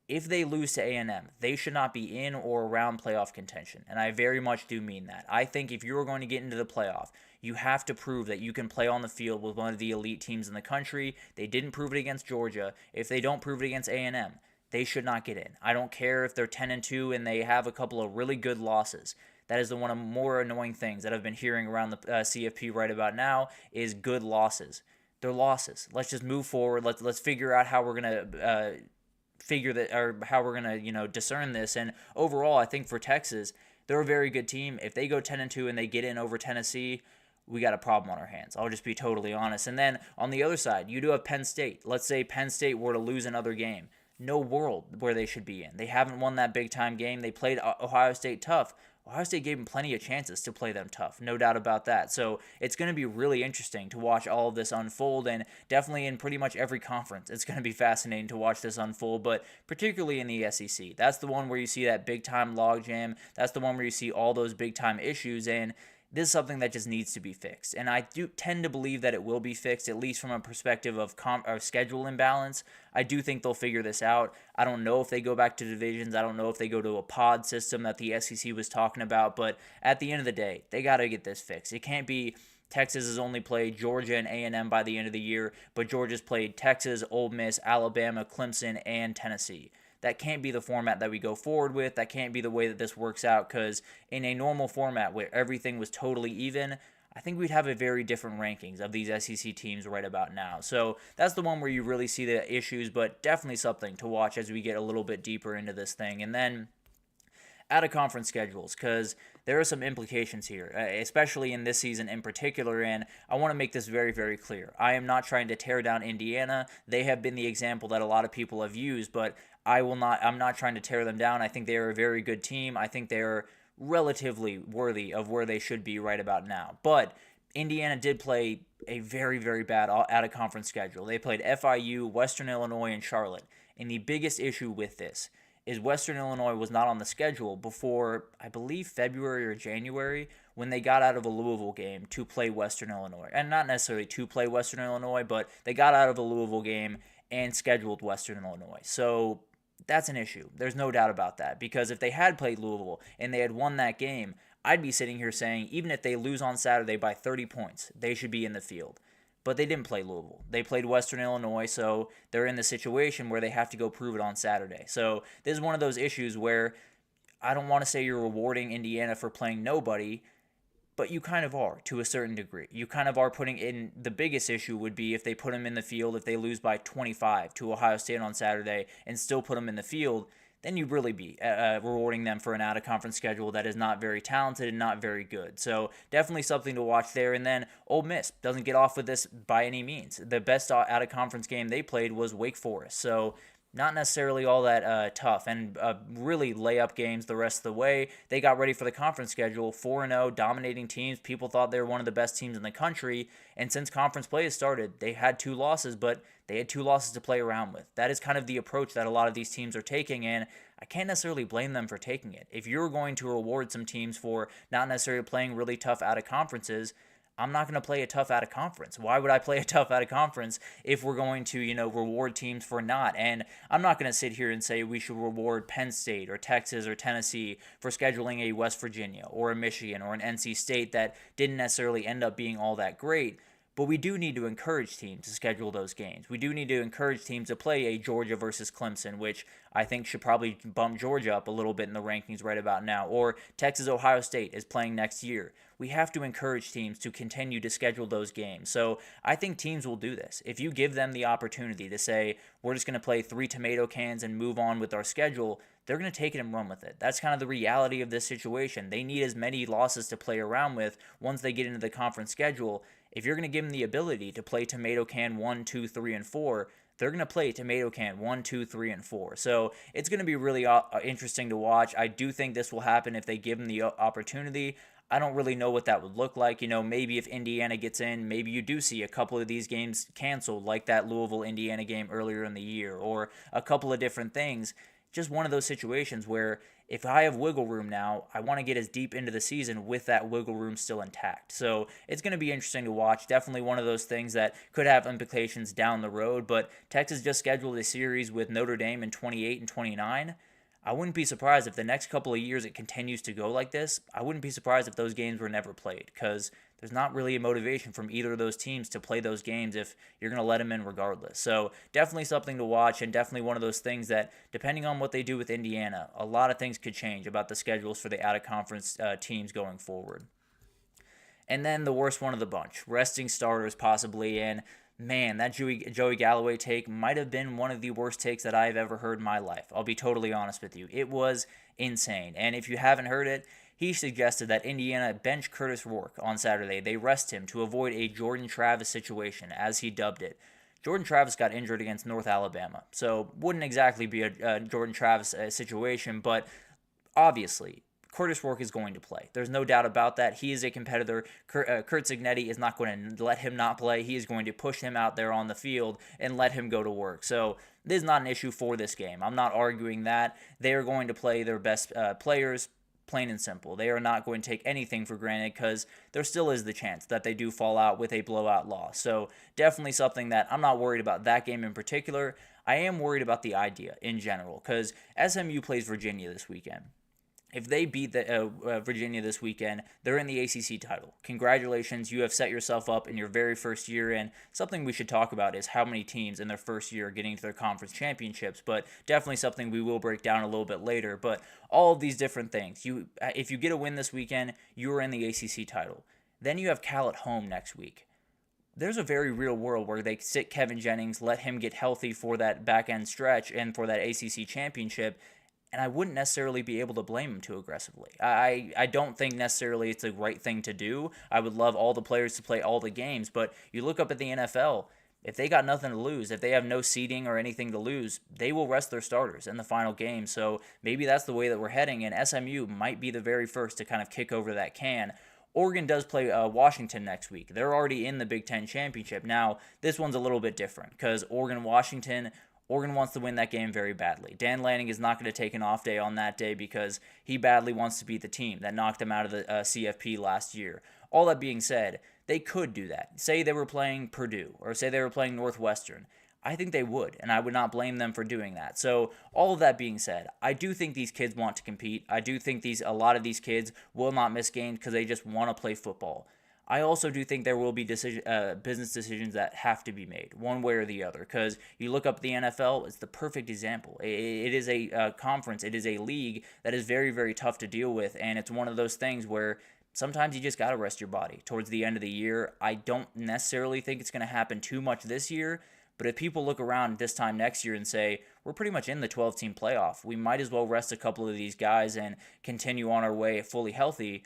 If they lose to A&M, they should not be in or around playoff contention, and I very much do mean that. I think if you're going to get into the playoff, you have to prove that you can play on the field with one of the elite teams in the country. They didn't prove it against Georgia. If they don't prove it against A&M, they should not get in. I don't care if they're 10-2 and they have a couple of really good losses. That is one of the more annoying things that I've been hearing around the CFP right about now is good losses. They're losses. Let's just move forward. Let's figure out how we're going to discern this. And overall, I think for Texas, they're a very good team. If they go 10-2 and they get in over Tennessee, we got a problem on our hands. I'll just be totally honest. And then on the other side, you do have Penn State. Let's say Penn State were to lose another game. No world where they should be in. They haven't won that big-time game. They played Ohio State tough. Ohio State gave them plenty of chances to play them tough, no doubt about that. So it's going to be really interesting to watch all of this unfold, and definitely in pretty much every conference, it's going to be fascinating to watch this unfold, but particularly in the SEC. That's the one where you see that big-time logjam. That's the one where you see all those big-time issues, and this is something that just needs to be fixed. And I do tend to believe that it will be fixed, at least from a perspective of schedule imbalance. I do think they'll figure this out. I don't know if they go back to divisions. I don't know if they go to a pod system that the SEC was talking about. But at the end of the day, they got to get this fixed. It can't be Texas has only played Georgia and A&M by the end of the year, but Georgia's played Texas, Ole Miss, Alabama, Clemson, and Tennessee. That can't be the format that we go forward with. That can't be the way that this works out, because in a normal format where everything was totally even, I think we'd have a very different rankings of these SEC teams right about now. So that's the one where you really see the issues, but definitely something to watch as we get a little bit deeper into this thing. And then out-of-conference schedules, because there are some implications here, especially in this season in particular, and I want to make this very, very clear. I am not trying to tear down Indiana. They have been the example that a lot of people have used, but I'm not trying to tear them down. I think they are a very good team. I think they are relatively worthy of where they should be right about now. But Indiana did play a very, very bad out-of-conference schedule. They played FIU, Western Illinois, and Charlotte. And the biggest issue with this is Western Illinois was not on the schedule before, I believe, February or January, when they got out of a Louisville game to play Western Illinois. And not necessarily to play Western Illinois, but they got out of a Louisville game and scheduled Western Illinois. So that's an issue. There's no doubt about that. Because if they had played Louisville and they had won that game, I'd be sitting here saying, even if they lose on Saturday by 30 points, they should be in the field. But they didn't play Louisville. They played Western Illinois, so they're in the situation where they have to go prove it on Saturday. So this is one of those issues where I don't want to say you're rewarding Indiana for playing nobody, but you kind of are to a certain degree. You kind of are putting in, the biggest issue would be if they put them in the field, if they lose by 25 to Ohio State on Saturday and still put them in the field, then you'd really be rewarding them for an out-of-conference schedule that is not very talented and not very good. So definitely something to watch there. And then Ole Miss doesn't get off with this by any means. The best out-of-conference game they played was Wake Forest. So not necessarily all that tough, and really layup games the rest of the way. They got ready for the conference schedule, 4-0, dominating teams. People thought they were one of the best teams in the country, and since conference play has started, they had 2 losses, but they had 2 losses to play around with. That is kind of the approach that a lot of these teams are taking, and I can't necessarily blame them for taking it. If you're going to reward some teams for not necessarily playing really tough out of conferences, I'm not going to play a tough out of conference. Why would I play a tough out of conference if we're going to, reward teams for not? And I'm not going to sit here and say we should reward Penn State or Texas or Tennessee for scheduling a West Virginia or a Michigan or an NC State that didn't necessarily end up being all that great. But we do need to encourage teams to schedule those games. We do need to encourage teams to play a Georgia versus Clemson, which I think should probably bump Georgia up a little bit in the rankings right about now. Or Texas-Ohio State is playing next year. We have to encourage teams to continue to schedule those games. So I think teams will do this. If you give them the opportunity to say, we're just going to play 3 tomato cans and move on with our schedule, they're going to take it and run with it. That's kind of the reality of this situation. They need as many losses to play around with once they get into the conference schedule. If you're going to give them the ability to play tomato can 1, 2, 3, and 4, they're going to play tomato can 1, 2, 3, and 4. So it's going to be really interesting to watch. I do think this will happen if they give them the opportunity. I don't really know what that would look like. Maybe if Indiana gets in, maybe you do see a couple of these games canceled, like that Louisville-Indiana game earlier in the year, or a couple of different things. Just one of those situations where if I have wiggle room now, I want to get as deep into the season with that wiggle room still intact. So it's going to be interesting to watch. Definitely one of those things that could have implications down the road. But Texas just scheduled a series with Notre Dame in 28 and 29. I wouldn't be surprised if the next couple of years it continues to go like this. I wouldn't be surprised if those games were never played, because there's not really a motivation from either of those teams to play those games if you're going to let them in regardless. So definitely something to watch, and definitely one of those things that, depending on what they do with Indiana, a lot of things could change about the schedules for the out-of-conference teams going forward. And then the worst one of the bunch, resting starters possibly, and man, that Joey Galloway take might have been one of the worst takes that I've ever heard in my life. I'll be totally honest with you. It was insane. And if you haven't heard it, he suggested that Indiana bench Curtis Rourke on Saturday. They rest him to avoid a Jordan Travis situation, as he dubbed it. Jordan Travis got injured against North Alabama, so wouldn't exactly be a Jordan Travis situation, but obviously Curtis Rourke is going to play. There's no doubt about that. He is a competitor. Curt Cignetti is not going to let him not play. He is going to push him out there on the field and let him go to work. So this is not an issue for this game. I'm not arguing that. They are going to play their best players, plain and simple. They are not going to take anything for granted, because there still is the chance that they do fall out with a blowout loss. So definitely something that I'm not worried about that game in particular. I am worried about the idea in general, because SMU plays Virginia this weekend. If they beat Virginia this weekend, they're in the ACC title. Congratulations, you have set yourself up in your very first year, and something we should talk about is how many teams in their first year are getting to their conference championships, but definitely something we will break down a little bit later. But all of these different things, if you get a win this weekend, you are in the ACC title. Then you have Cal at home next week. There's a very real world where they sit Kevin Jennings, let him get healthy for that back-end stretch and for that ACC championship, and I wouldn't necessarily be able to blame him too aggressively. I don't think necessarily it's the right thing to do. I would love all the players to play all the games, but you look up at the NFL, if they got nothing to lose, if they have no seeding or anything to lose, they will rest their starters in the final game. So maybe that's the way that we're heading, and SMU might be the very first to kind of kick over that can. Oregon does play Washington next week. They're already in the Big Ten Championship. Now, this one's a little bit different, because Oregon wants to win that game very badly. Dan Lanning is not going to take an off day on that day, because he badly wants to beat the team that knocked him out of the CFP last year. All that being said, they could do that. Say they were playing Purdue, or say they were playing Northwestern. I think they would, and I would not blame them for doing that. So all of that being said, I do think these kids want to compete. I do think a lot of these kids will not miss games because they just want to play football. I also do think there will be business decisions that have to be made, one way or the other, because you look up the NFL, it's the perfect example. It is a conference, it is a league that is very, very tough to deal with, and it's one of those things where sometimes you just got to rest your body towards the end of the year. I don't necessarily think it's going to happen too much this year, but if people look around this time next year and say, we're pretty much in the 12-team playoff, we might as well rest a couple of these guys and continue on our way fully healthy,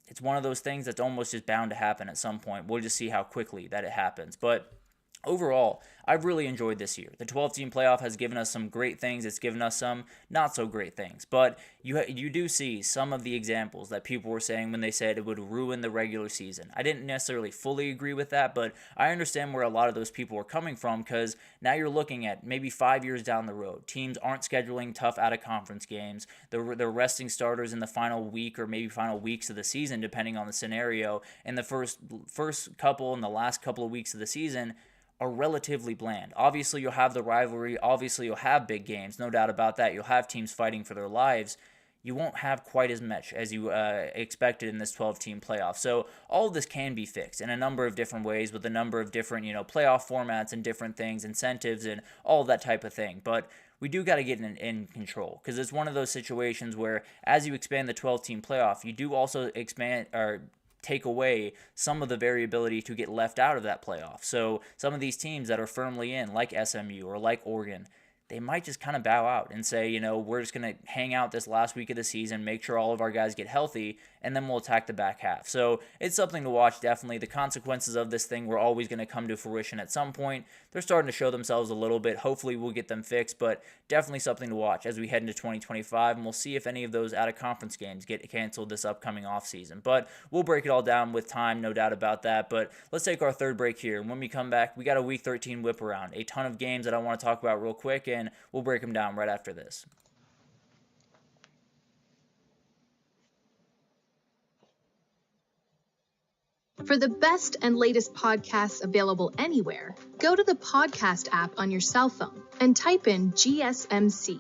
it's one of those things that's almost just bound to happen at some point. We'll just see how quickly that it happens. But overall, I've really enjoyed this year. The 12-team playoff has given us some great things. It's given us some not so great things. But you do see some of the examples that people were saying when they said it would ruin the regular season. I didn't necessarily fully agree with that, but I understand where a lot of those people were coming from, because now you're looking at maybe 5 years down the road. Teams aren't scheduling tough out-of-conference games. They're resting starters in the final week or maybe final weeks of the season, depending on the scenario. And the first couple and the last couple of weeks of the season are relatively bland. Obviously, you'll have the rivalry. Obviously, you'll have big games. No doubt about that. You'll have teams fighting for their lives. You won't have quite as much as you expected in this 12-team playoff. So all of this can be fixed in a number of different ways with a number of different, playoff formats and different things, incentives and all of that type of thing. But we do got to get in control, because it's one of those situations where as you expand the 12-team playoff, you do also expand or take away some of the variability to get left out of that playoff. So some of these teams that are firmly in, like SMU or like Oregon, they might just kind of bow out and say, we're just going to hang out this last week of the season, make sure all of our guys get healthy, and then we'll attack the back half. So it's something to watch, definitely. The consequences of this thing were always going to come to fruition at some point. They're starting to show themselves a little bit. Hopefully we'll get them fixed, but definitely something to watch as we head into 2025, and we'll see if any of those out-of-conference games get canceled this upcoming offseason. But we'll break it all down with time, no doubt about that. But let's take our third break here, and when we come back, we got a Week 13 whip around, a ton of games that I want to talk about real quick, and we'll break them down right after this. For the best and latest podcasts available anywhere, go to the podcast app on your cell phone and type in GSMC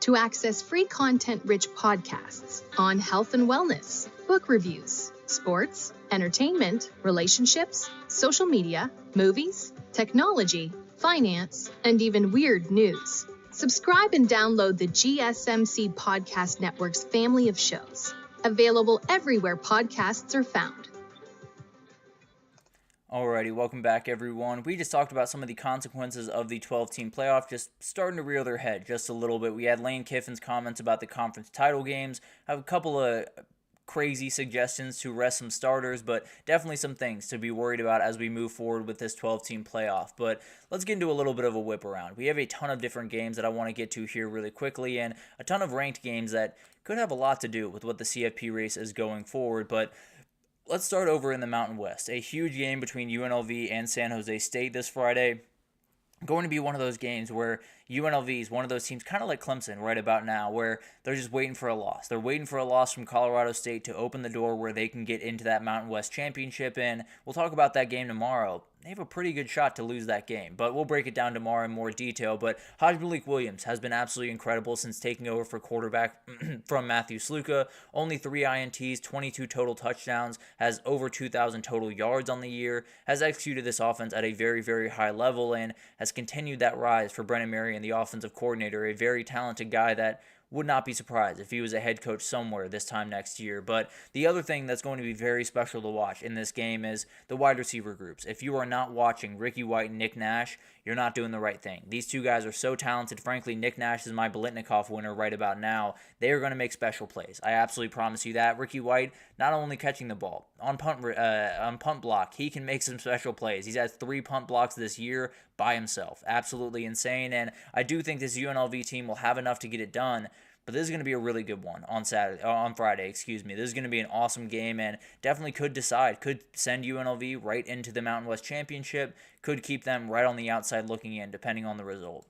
to access free content-rich podcasts on health and wellness, book reviews, sports, entertainment, relationships, social media, movies, technology, finance, and even weird news. Subscribe and download the GSMC Podcast Network's family of shows, available everywhere podcasts are found. Alrighty, welcome back, everyone. We just talked about some of the consequences of the 12-team playoff just starting to rear their head just a little bit. We had Lane Kiffin's comments about the conference title games. I have a couple of crazy suggestions to rest some starters, but definitely some things to be worried about as we move forward with this 12-team playoff. But let's get into a little bit of a whip around. We have a ton of different games that I want to get to here really quickly, and a ton of ranked games that could have a lot to do with what the CFP race is going forward. But let's start over in the Mountain West. A huge game between UNLV and San Jose State this Friday. Going to be one of those games where UNLV is one of those teams, kind of like Clemson right about now, where they're just waiting for a loss. They're waiting for a loss from Colorado State to open the door where they can get into that Mountain West championship, and we'll talk about that game tomorrow. They have a pretty good shot to lose that game, but we'll break it down tomorrow in more detail. But Hajj Malik Williams has been absolutely incredible since taking over for quarterback from Matthew Sluka. Only 3 INTs, 22 total touchdowns, has over 2,000 total yards on the year, has executed this offense at a very, very high level, and has continued that rise for Brennan Marion, the offensive coordinator, a very talented guy that would not be surprised if he was a head coach somewhere this time next year. But the other thing that's going to be very special to watch in this game is the wide receiver groups. If you are not watching Ricky White and Nick Nash, you're not doing the right thing. These two guys are so talented. Frankly, Nick Nash is my Biletnikoff winner right about now. They are going to make special plays. I absolutely promise you that. Ricky White, not only catching the ball, on punt block, he can make some special plays. He's had 3 punt blocks this year by himself. Absolutely insane. And I do think this UNLV team will have enough to get it done. But this is going to be a really good one on Friday. This is going to be an awesome game, and definitely could send UNLV right into the Mountain West Championship, could keep them right on the outside looking in, depending on the result.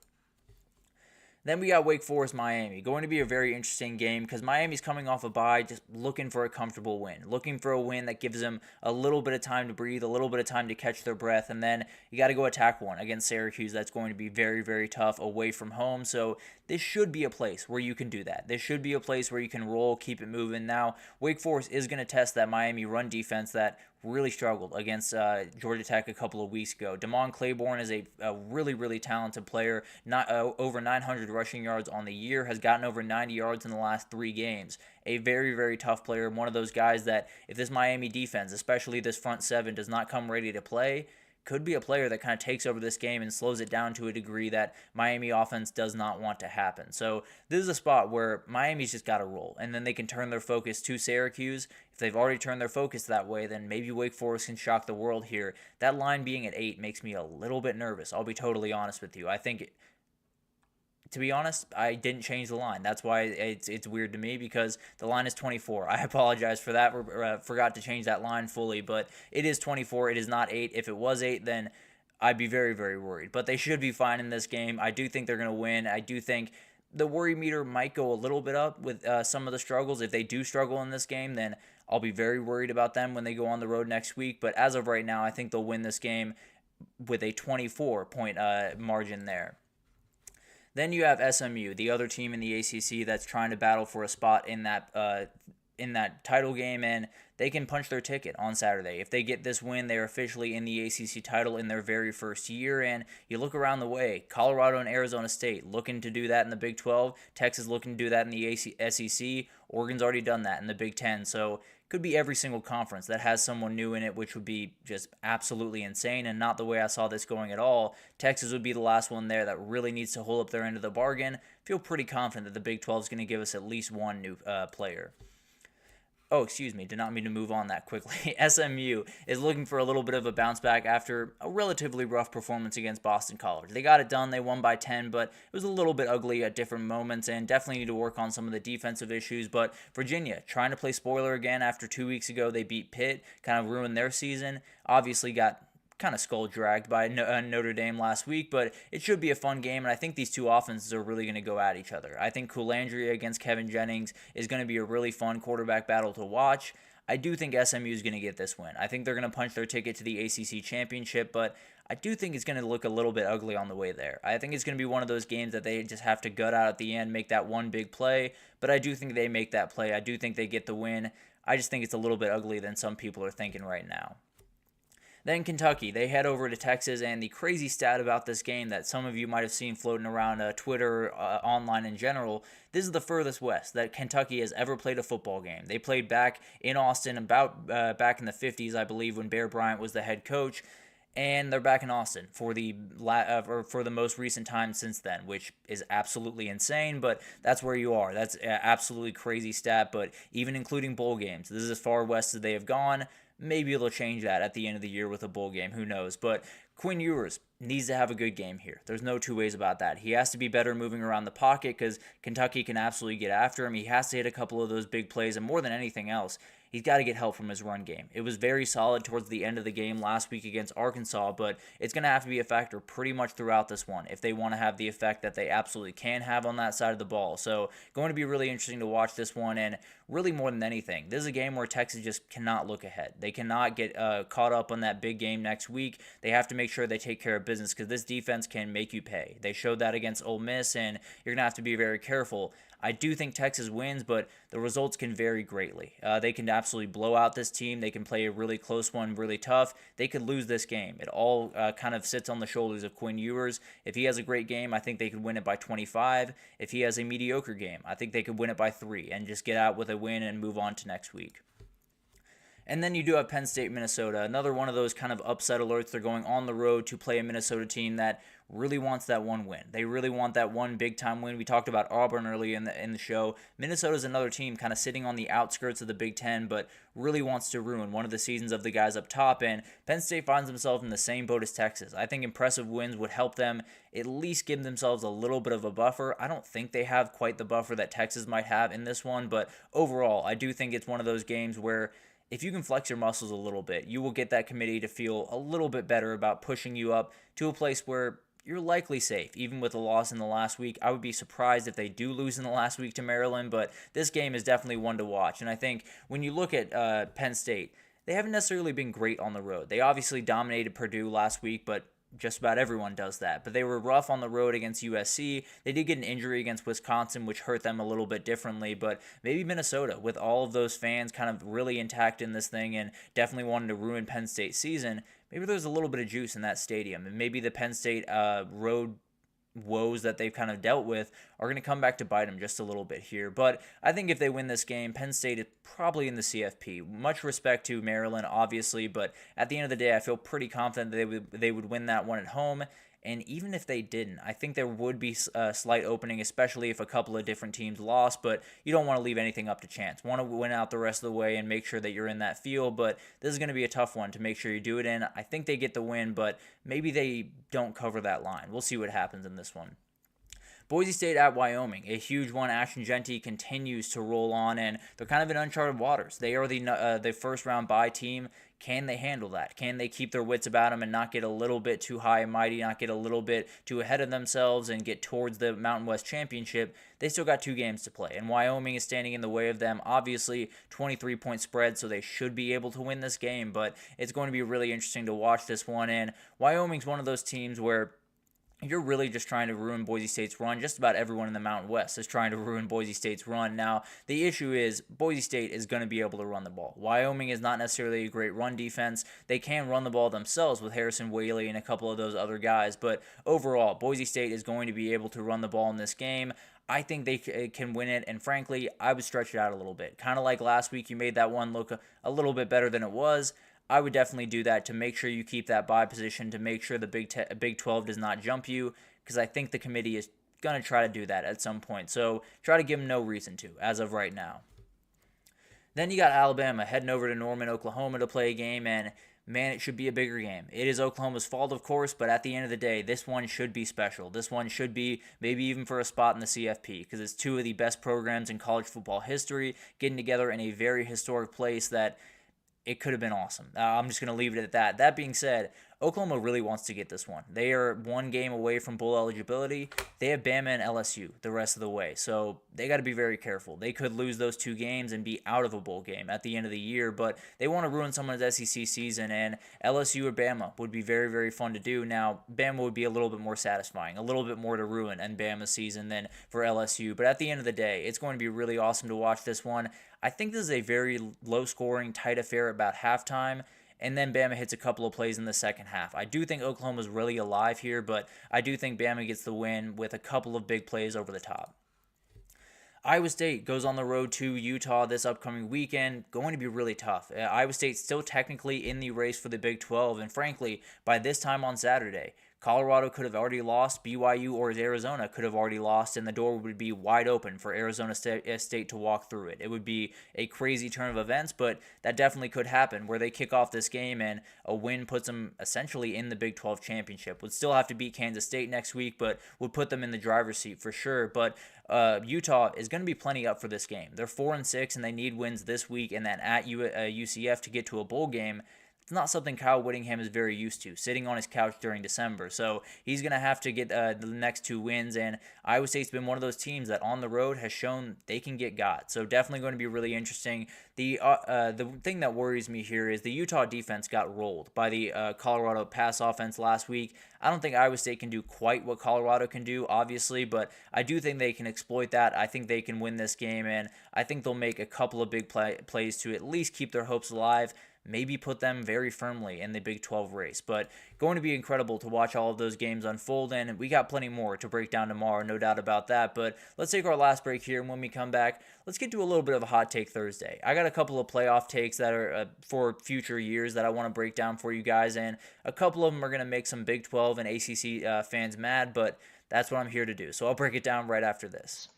Then we got Wake Forest, Miami. Going to be a very interesting game because Miami's coming off a bye, just looking for a comfortable win. Looking for a win that gives them a little bit of time to breathe, a little bit of time to catch their breath, and then you got to go attack one against Syracuse. That's going to be very, very tough away from home. So this should be a place where you can do that. This should be a place where you can roll, keep it moving. Now, Wake Forest is going to test that Miami run defense that really struggled against Georgia Tech a couple of weeks ago. Damon Claiborne is a really, really talented player. Not over 900 rushing yards on the year, has gotten over 90 yards in the last 3 games. A very, very tough player. One of those guys that if this Miami defense, especially this front seven, does not come ready to play, could be a player that kind of takes over this game and slows it down to a degree that Miami offense does not want to happen. So this is a spot where Miami's just got to roll, and then they can turn their focus to Syracuse. If they've already turned their focus that way, then maybe Wake Forest can shock the world here. That line being at 8 makes me a little bit nervous. I'll be totally honest with you. I think, to be honest, I didn't change the line. That's why it's weird to me, because the line is 24. I apologize for that. Forgot to change that line fully, but it is 24. It is not 8. If it was 8, then I'd be very, very worried. But they should be fine in this game. I do think they're going to win. I do think the worry meter might go a little bit up with some of the struggles. If they do struggle in this game, then I'll be very worried about them when they go on the road next week. But as of right now, I think they'll win this game with a 24-point margin there. Then you have SMU, the other team in the ACC that's trying to battle for a spot in that title game, and they can punch their ticket on Saturday. If they get this win, they're officially in the ACC title in their very first year, and you look around the way, Colorado and Arizona State looking to do that in the Big 12, Texas looking to do that in the SEC, Oregon's already done that in the Big 10, so could be every single conference that has someone new in it, which would be just absolutely insane and not the way I saw this going at all. Texas would be the last one there that really needs to hold up their end of the bargain. Feel pretty confident that the Big 12 is going to give us at least one new player. Oh, excuse me, did not mean to move on that quickly. SMU is looking for a little bit of a bounce back after a relatively rough performance against Boston College. They got it done, they won by 10, but it was a little bit ugly at different moments and definitely need to work on some of the defensive issues. But Virginia, trying to play spoiler again after 2 weeks ago, they beat Pitt, kind of ruined their season. Obviously got kind of skull-dragged by Notre Dame last week, but it should be a fun game, and I think these two offenses are really going to go at each other. I think Coulandria against Kevin Jennings is going to be a really fun quarterback battle to watch. I do think SMU is going to get this win. I think they're going to punch their ticket to the ACC championship, but I do think it's going to look a little bit ugly on the way there. I think it's going to be one of those games that they just have to gut out at the end, make that one big play, but I do think they make that play. I do think they get the win. I just think it's a little bit uglier than some people are thinking right now. Then Kentucky, they head over to Texas, and the crazy stat about this game that some of you might have seen floating around Twitter, online in general, this is the furthest west that Kentucky has ever played a football game. They played back in Austin about back in the 50s, I believe, when Bear Bryant was the head coach, and they're back in Austin for the most recent time since then, which is absolutely insane, but that's where you are. That's an absolutely crazy stat, but even including bowl games, this is as far west as they have gone. Maybe they'll change that at the end of the year with a bowl game. Who knows? But Quinn Ewers needs to have a good game here. There's no two ways about that. He has to be better moving around the pocket because Kentucky can absolutely get after him. He has to hit a couple of those big plays, and more than anything else, he's got to get help from his run game. It was very solid towards the end of the game last week against Arkansas, but it's going to have to be a factor pretty much throughout this one if they want to have the effect that they absolutely can have on that side of the ball. So going to be really interesting to watch this one, and really more than anything, this is a game where Texas just cannot look ahead. They cannot get caught up on that big game next week. They have to make sure they take care of business because this defense can make you pay. They showed that against Ole Miss, and you're going to have to be very careful. I do think Texas wins, but the results can vary greatly. They can absolutely blow out this team. They can play a really close one, really tough. They could lose this game. It all kind of sits on the shoulders of Quinn Ewers. If he has a great game, I think they could win it by 25. If he has a mediocre game, I think they could win it by 3 and just get out with a win and move on to next week. And then you do have Penn State, Minnesota, another one of those kind of upset alerts. They're going on the road to play a Minnesota team that really wants that one win. They really want that one big-time win. We talked about Auburn earlier in the show. Minnesota's another team kind of sitting on the outskirts of the Big Ten, but really wants to ruin one of the seasons of the guys up top, and Penn State finds themselves in the same boat as Texas. I think impressive wins would help them at least give themselves a little bit of a buffer. I don't think they have quite the buffer that Texas might have in this one, but overall, I do think it's one of those games where if you can flex your muscles a little bit, you will get that committee to feel a little bit better about pushing you up to a place where you're likely safe. Even with a loss in the last week, I would be surprised if they do lose in the last week to Maryland, but this game is definitely one to watch. And I think when you look at Penn State, they haven't necessarily been great on the road. They obviously dominated Purdue last week, but just about everyone does that. But they were rough on the road against USC. They did get an injury against Wisconsin, which hurt them a little bit differently. But maybe Minnesota, with all of those fans kind of really intact in this thing and definitely wanting to ruin Penn State's season, maybe there's a little bit of juice in that stadium. And maybe the Penn State road woes that they've kind of dealt with are going to come back to bite them just a little bit here. But I think if they win this game, Penn State is probably in the CFP. Much respect to Maryland, obviously, but at the end of the day, I feel pretty confident that they would win that one at home. And even if they didn't, I think there would be a slight opening, especially if a couple of different teams lost, but you don't want to leave anything up to chance. Want to win out the rest of the way and make sure that you're in that field, but this is going to be a tough one to make sure you do it in. I think they get the win, but maybe they don't cover that line. We'll see what happens in this one. Boise State at Wyoming, a huge one. Ashton Jeanty continues to roll on, and they're kind of in uncharted waters. They are the first-round bye team. Can they handle that? Can they keep their wits about them and not get a little bit too high and mighty, not get a little bit too ahead of themselves and get towards the Mountain West Championship? They still got 2 games to play, and Wyoming is standing in the way of them. Obviously, 23-point spread, so they should be able to win this game, but it's going to be really interesting to watch this one. And Wyoming's one of those teams where you're really just trying to ruin Boise State's run. Just about everyone in the Mountain West is trying to ruin Boise State's run. Now, the issue is Boise State is going to be able to run the ball. Wyoming is not necessarily a great run defense. They can run the ball themselves with Harrison Whaley and a couple of those other guys, but overall, Boise State is going to be able to run the ball in this game. I think they can win it, and frankly, I would stretch it out a little bit. Kind of like last week, you made that one look a little bit better than it was. I would definitely do that to make sure you keep that bye position, to make sure the Big 12 does not jump you, because I think the committee is going to try to do that at some point. So try to give them no reason to, as of right now. Then you got Alabama heading over to Norman, Oklahoma to play a game, and man, it should be a bigger game. It is Oklahoma's fault, of course, but at the end of the day, this one should be special. This one should be maybe even for a spot in the CFP, because it's 2 of the best programs in college football history getting together in a very historic place that it could have been awesome. I'm just going to leave it at that. That being said, Oklahoma really wants to get this one. They are 1 game away from bowl eligibility. They have Bama and LSU the rest of the way, so they got to be very careful. They could lose those 2 games and be out of a bowl game at the end of the year, but they want to ruin someone's SEC season, and LSU or Bama would be very, very fun to do. Now, Bama would be a little bit more satisfying, a little bit more to ruin in Bama's season than for LSU, but at the end of the day, it's going to be really awesome to watch this one. I think this is a very low-scoring, tight affair about halftime, and then Bama hits a couple of plays in the second half. I do think Oklahoma's really alive here, but I do think Bama gets the win with a couple of big plays over the top. Iowa State goes on the road to Utah this upcoming weekend. Going to be really tough. Iowa State's still technically in the race for the Big 12, and frankly, by this time on Saturday, Colorado could have already lost, BYU or Arizona could have already lost, and the door would be wide open for Arizona State to walk through it. It would be a crazy turn of events, but that definitely could happen, where they kick off this game and a win puts them essentially in the Big 12 championship. Would still have to beat Kansas State next week, but would put them in the driver's seat for sure. But Utah is going to be plenty up for this game. They're 4-6, and they need wins this week and then at UCF to get to a bowl game. It's not something Kyle Whittingham is very used to, sitting on his couch during December. So he's going to have to get the next 2 wins, and Iowa State's been one of those teams that on the road has shown they can get got. So definitely going to be really interesting. The thing that worries me here is the Utah defense got rolled by the Colorado pass offense last week. I don't think Iowa State can do quite what Colorado can do, obviously, but I do think they can exploit that. I think they can win this game, and I think they'll make a couple of big plays to at least keep their hopes alive, maybe put them very firmly in the Big 12 race. But going to be incredible to watch all of those games unfold, and we got plenty more to break down tomorrow, no doubt about that. But let's take our last break here, and when we come back, let's get to a little bit of a hot take Thursday. I got a couple of playoff takes that are for future years that I want to break down for you guys, and a couple of them are going to make some Big 12 and ACC fans mad, but that's what I'm here to do. So I'll break it down right after this.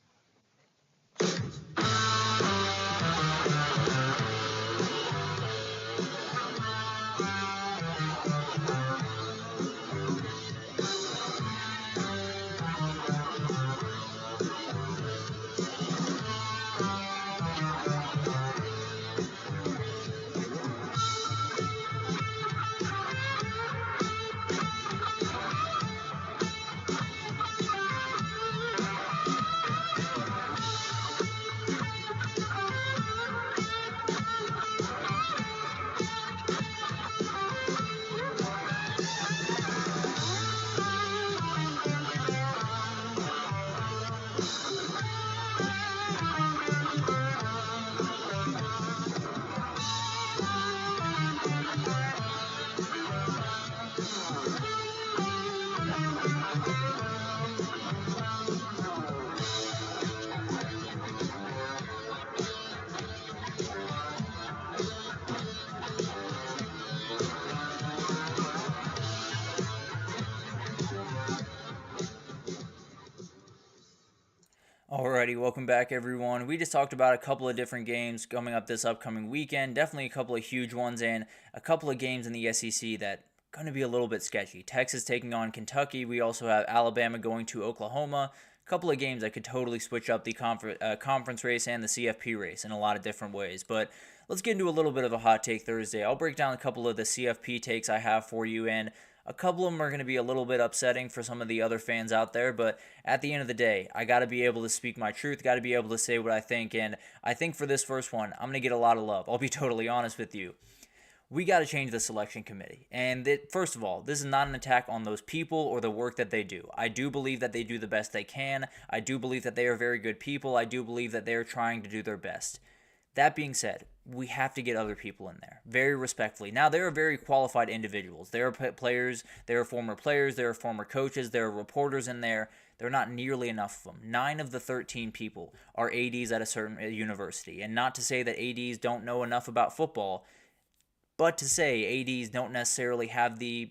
Alrighty, welcome back everyone. We just talked about a couple of different games coming up this upcoming weekend. Definitely a couple of huge ones and a couple of games in the SEC that are going to be a little bit sketchy. Texas taking on Kentucky. We also have Alabama going to Oklahoma. A couple of games that could totally switch up the conference race and the CFP race in a lot of different ways. But let's get into a little bit of a hot take Thursday. I'll break down a couple of the CFP takes I have for you, and a couple of them are going to be a little bit upsetting for some of the other fans out there, but at the end of the day, I got to be able to speak my truth, got to be able to say what I think, and I think for this first one, I'm going to get a lot of love. I'll be totally honest with you. We got to change the selection committee. And first of all, this is not an attack on those people or the work that they do. I do believe that they do the best they can. I do believe that they are very good people. I do believe that they are trying to do their best. That being said, we have to get other people in there, very respectfully. Now, there are very qualified individuals. There are players, there are former players, there are former coaches, there are reporters in there. There are not nearly enough of them. 9 of the 13 people are ADs at a certain university. And not to say that ADs don't know enough about football, but to say ADs don't necessarily have the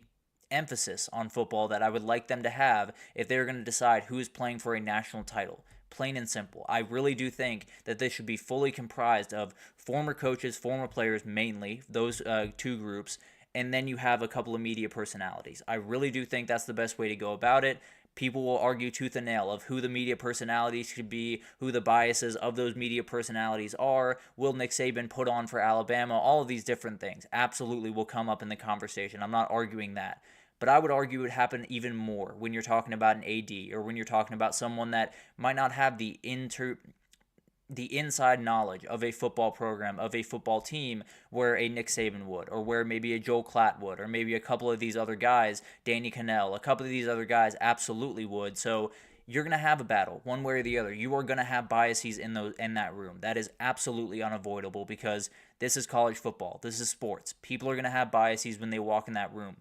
emphasis on football that I would like them to have if they're going to decide who is playing for a national title. Plain and simple. I really do think that this should be fully comprised of former coaches, former players mainly, those two groups, and then you have a couple of media personalities. I really do think that's the best way to go about it. People will argue tooth and nail of who the media personalities should be, who the biases of those media personalities are. Will Nick Saban put on for Alabama? All of these different things absolutely will come up in the conversation. I'm not arguing that. But I would argue it would happen even more when you're talking about an AD or when you're talking about someone that might not have the inside knowledge of a football program, of a football team, where a Nick Saban would, or where maybe a Joel Klatt would, or maybe a couple of these other guys, Danny Cannell, a couple of these other guys absolutely would. So you're going to have a battle one way or the other. You are going to have biases in that room. That is absolutely unavoidable because this is college football. This is sports. People are going to have biases when they walk in that room.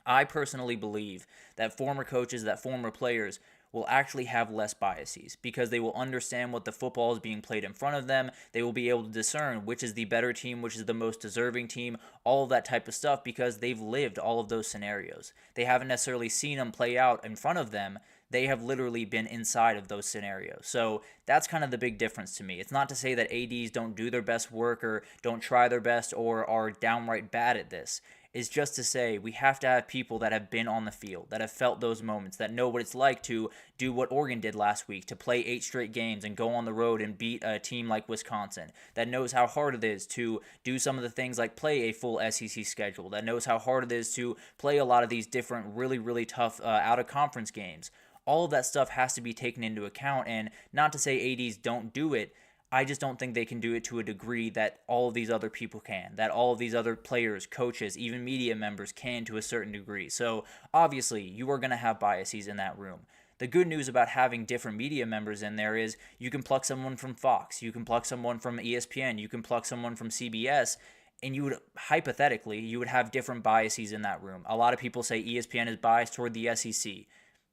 I personally believe that former coaches, that former players will actually have less biases because they will understand what the football is being played in front of them. They will be able to discern which is the better team, which is the most deserving team, all of that type of stuff because they've lived all of those scenarios. They haven't necessarily seen them play out in front of them. They have literally been inside of those scenarios. So that's kind of the big difference to me. It's not to say that ADs don't do their best work or don't try their best or are downright bad at this. It's just to say we have to have people that have been on the field, that have felt those moments, that know what it's like to do what Oregon did last week, to play 8 straight games and go on the road and beat a team like Wisconsin, that knows how hard it is to do some of the things like play a full SEC schedule, that knows how hard it is to play a lot of these different really, really tough out-of-conference games. All of that stuff has to be taken into account, and not to say ADs don't do it, I just don't think they can do it to a degree that all of these other people can, that all of these other players, coaches, even media members can to a certain degree. So obviously, you are going to have biases in that room. The good news about having different media members in there is you can pluck someone from Fox, you can pluck someone from ESPN, you can pluck someone from CBS, and you would, hypothetically, you would have different biases in that room. A lot of people say ESPN is biased toward the SEC.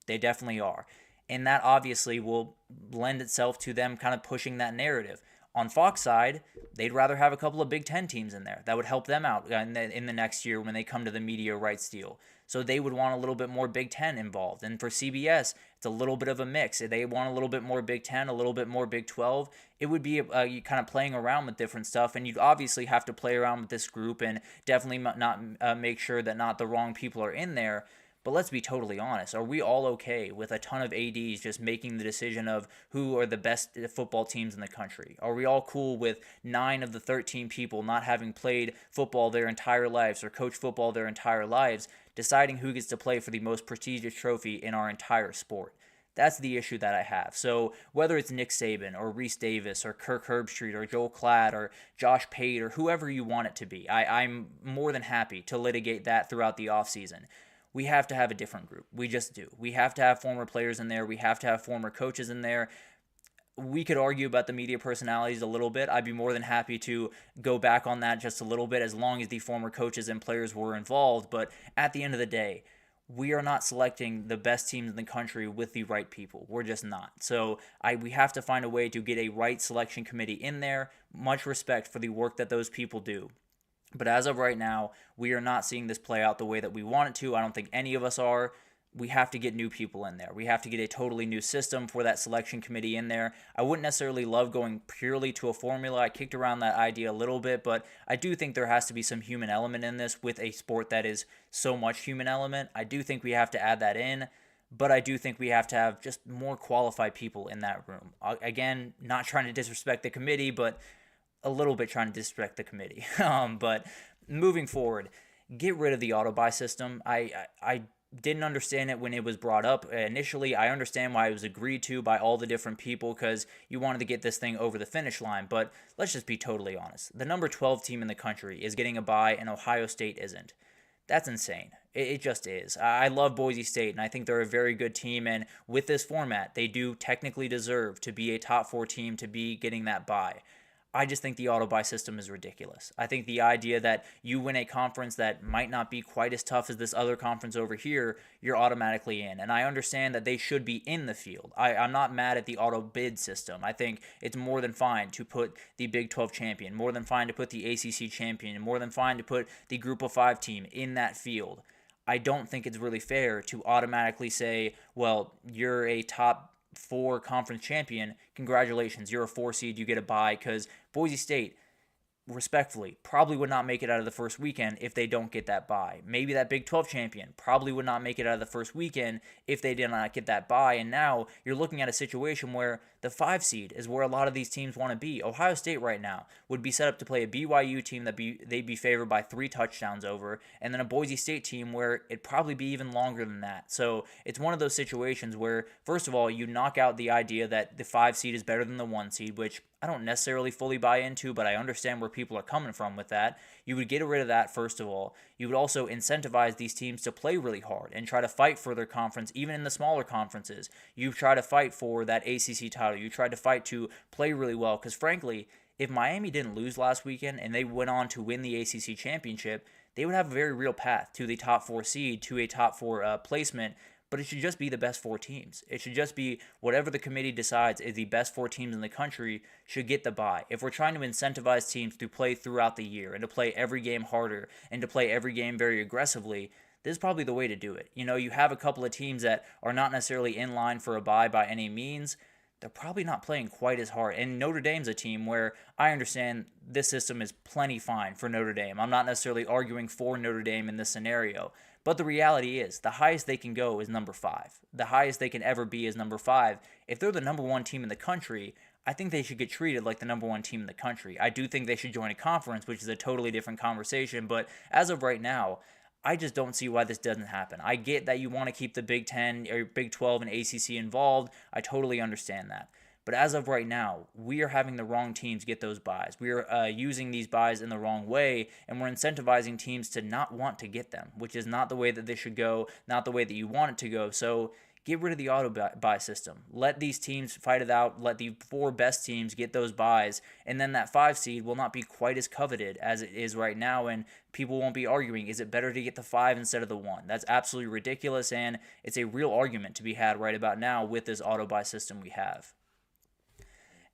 They definitely are. And that obviously will lend itself to them kind of pushing that narrative. On Fox side, they'd rather have a couple of Big Ten teams in there. That would help them out in the next year when they come to the media rights deal. So they would want a little bit more Big Ten involved. And for CBS, it's a little bit of a mix. They want a little bit more Big Ten, a little bit more Big 12. It would be you kind of playing around with different stuff. And you'd obviously have to play around with this group and definitely not make sure that not the wrong people are in there. But let's be totally honest. Are we all okay with a ton of ADs just making the decision of who are the best football teams in the country? Are we all cool with 9 of the 13 people not having played football their entire lives or coached football their entire lives deciding who gets to play for the most prestigious trophy in our entire sport? That's the issue that I have. So whether it's Nick Saban or Reese Davis or Kirk Herbstreit or Joel Klatt or Josh Pate or whoever you want it to be, I'm more than happy to litigate that throughout the offseason. We have to have a different group. We just do. We have to have former players in there. We have to have former coaches in there. We could argue about the media personalities a little bit. I'd be more than happy to go back on that just a little bit as long as the former coaches and players were involved. But at the end of the day, we are not selecting the best teams in the country with the right people. We're just not. So we have to find a way to get a right selection committee in there. Much respect for the work that those people do. But as of right now, we are not seeing this play out the way that we want it to. I don't think any of us are. we have to get new people in there. We have to get a totally new system for that selection committee in there. I wouldn't necessarily love going purely to a formula. I kicked around that idea a little bit, but I do think there has to be some human element in this with a sport that is so much human element. I do think we have to add that in, but I do think we have to have just more qualified people in that room. Again, not trying to disrespect the committee, but a little bit trying to disrespect the committee. But moving forward, get rid of the auto buy system. I didn't understand it when it was brought up initially. I understand why it was agreed to by all the different people because you wanted to get this thing over the finish line. But let's just be totally honest. The number 12 team in the country is getting a bye and Ohio State isn't. That's insane. It just is. I love Boise State, and I think they're a very good team. And with this format, they do technically deserve to be a top 4 team to be getting that bye. I just think the auto buy system is ridiculous. I think the idea that you win a conference that might not be quite as tough as this other conference over here, you're automatically in. And I understand that they should be in the field. I'm not mad at the auto bid system. I think it's more than fine to put the Big 12 champion, more than fine to put the ACC champion, and more than fine to put the Group of 5 team in that field. I don't think it's really fair to automatically say, well, you're a top 4 conference champion, congratulations, you're a 4 seed, you get a bye, because Boise State, respectfully, probably would not make it out of the first weekend if they don't get that bye. Maybe that Big 12 champion probably would not make it out of the first weekend if they did not get that bye, and now you're looking at a situation where the 5 seed is where a lot of these teams want to be. Ohio State right now would be set up to play a BYU team that they'd be favored by 3 touchdowns over, and then a Boise State team where it'd probably be even longer than that. So it's one of those situations where, first of all, you knock out the idea that the 5 seed is better than the 1 seed, which I don't necessarily fully buy into, but I understand where people are coming from with that. You would get rid of that, first of all. You would also incentivize these teams to play really hard and try to fight for their conference, even in the smaller conferences. You try to fight for that ACC title. You try to fight to play really well, because frankly, if Miami didn't lose last weekend and they went on to win the ACC championship, they would have a very real path to the top 4 seed, to a top 4 placement. But it should just be the best 4 teams. It should just be whatever the committee decides is the best 4 teams in the country should get the bye. If we're trying to incentivize teams to play throughout the year and to play every game harder and to play every game very aggressively, this is probably the way to do it. You know, you have a couple of teams that are not necessarily in line for a bye by any means. They're probably not playing quite as hard. And Notre Dame's a team where I understand this system is plenty fine for Notre Dame. I'm not necessarily arguing for Notre Dame in this scenario. But the reality is, the highest they can go is number 5. The highest they can ever be is number 5. If they're the number 1 team in the country, I think they should get treated like the number 1 team in the country. I do think they should join a conference, which is a totally different conversation. But as of right now, I just don't see why this doesn't happen. I get that you want to keep the Big 10 or Big 12 and ACC involved. I totally understand that. But as of right now, we are having the wrong teams get those buys. We are using these buys in the wrong way, and we're incentivizing teams to not want to get them, which is not the way that this should go, not the way that you want it to go. So get rid of the auto buy system. Let these teams fight it out. Let the 4 best teams get those buys, and then that 5 seed will not be quite as coveted as it is right now, and people won't be arguing, is it better to get the 5 instead of the 1? That's absolutely ridiculous, and it's a real argument to be had right about now with this auto buy system we have.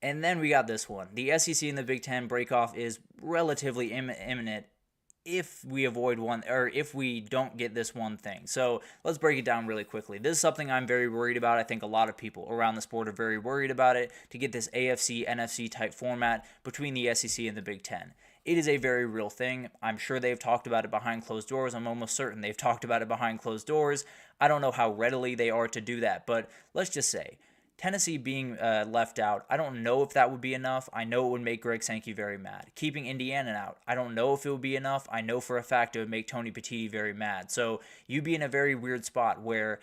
And then we got this one. The SEC and the Big Ten breakoff is relatively imminent if we avoid one, or if we don't get this one thing. So let's break it down really quickly. This is something I'm very worried about. I think a lot of people around the sport are very worried about it, to get this AFC, NFC type format between the SEC and the Big Ten. It is a very real thing. I'm sure they've talked about it behind closed doors. I'm almost certain they've talked about it behind closed doors. I don't know how readily they are to do that, but let's just say, Tennessee being left out, I don't know if that would be enough. I know it would make Greg Sankey very mad. Keeping Indiana out, I don't know if it would be enough. I know for a fact it would make Tony Petitti very mad. So you'd be in a very weird spot where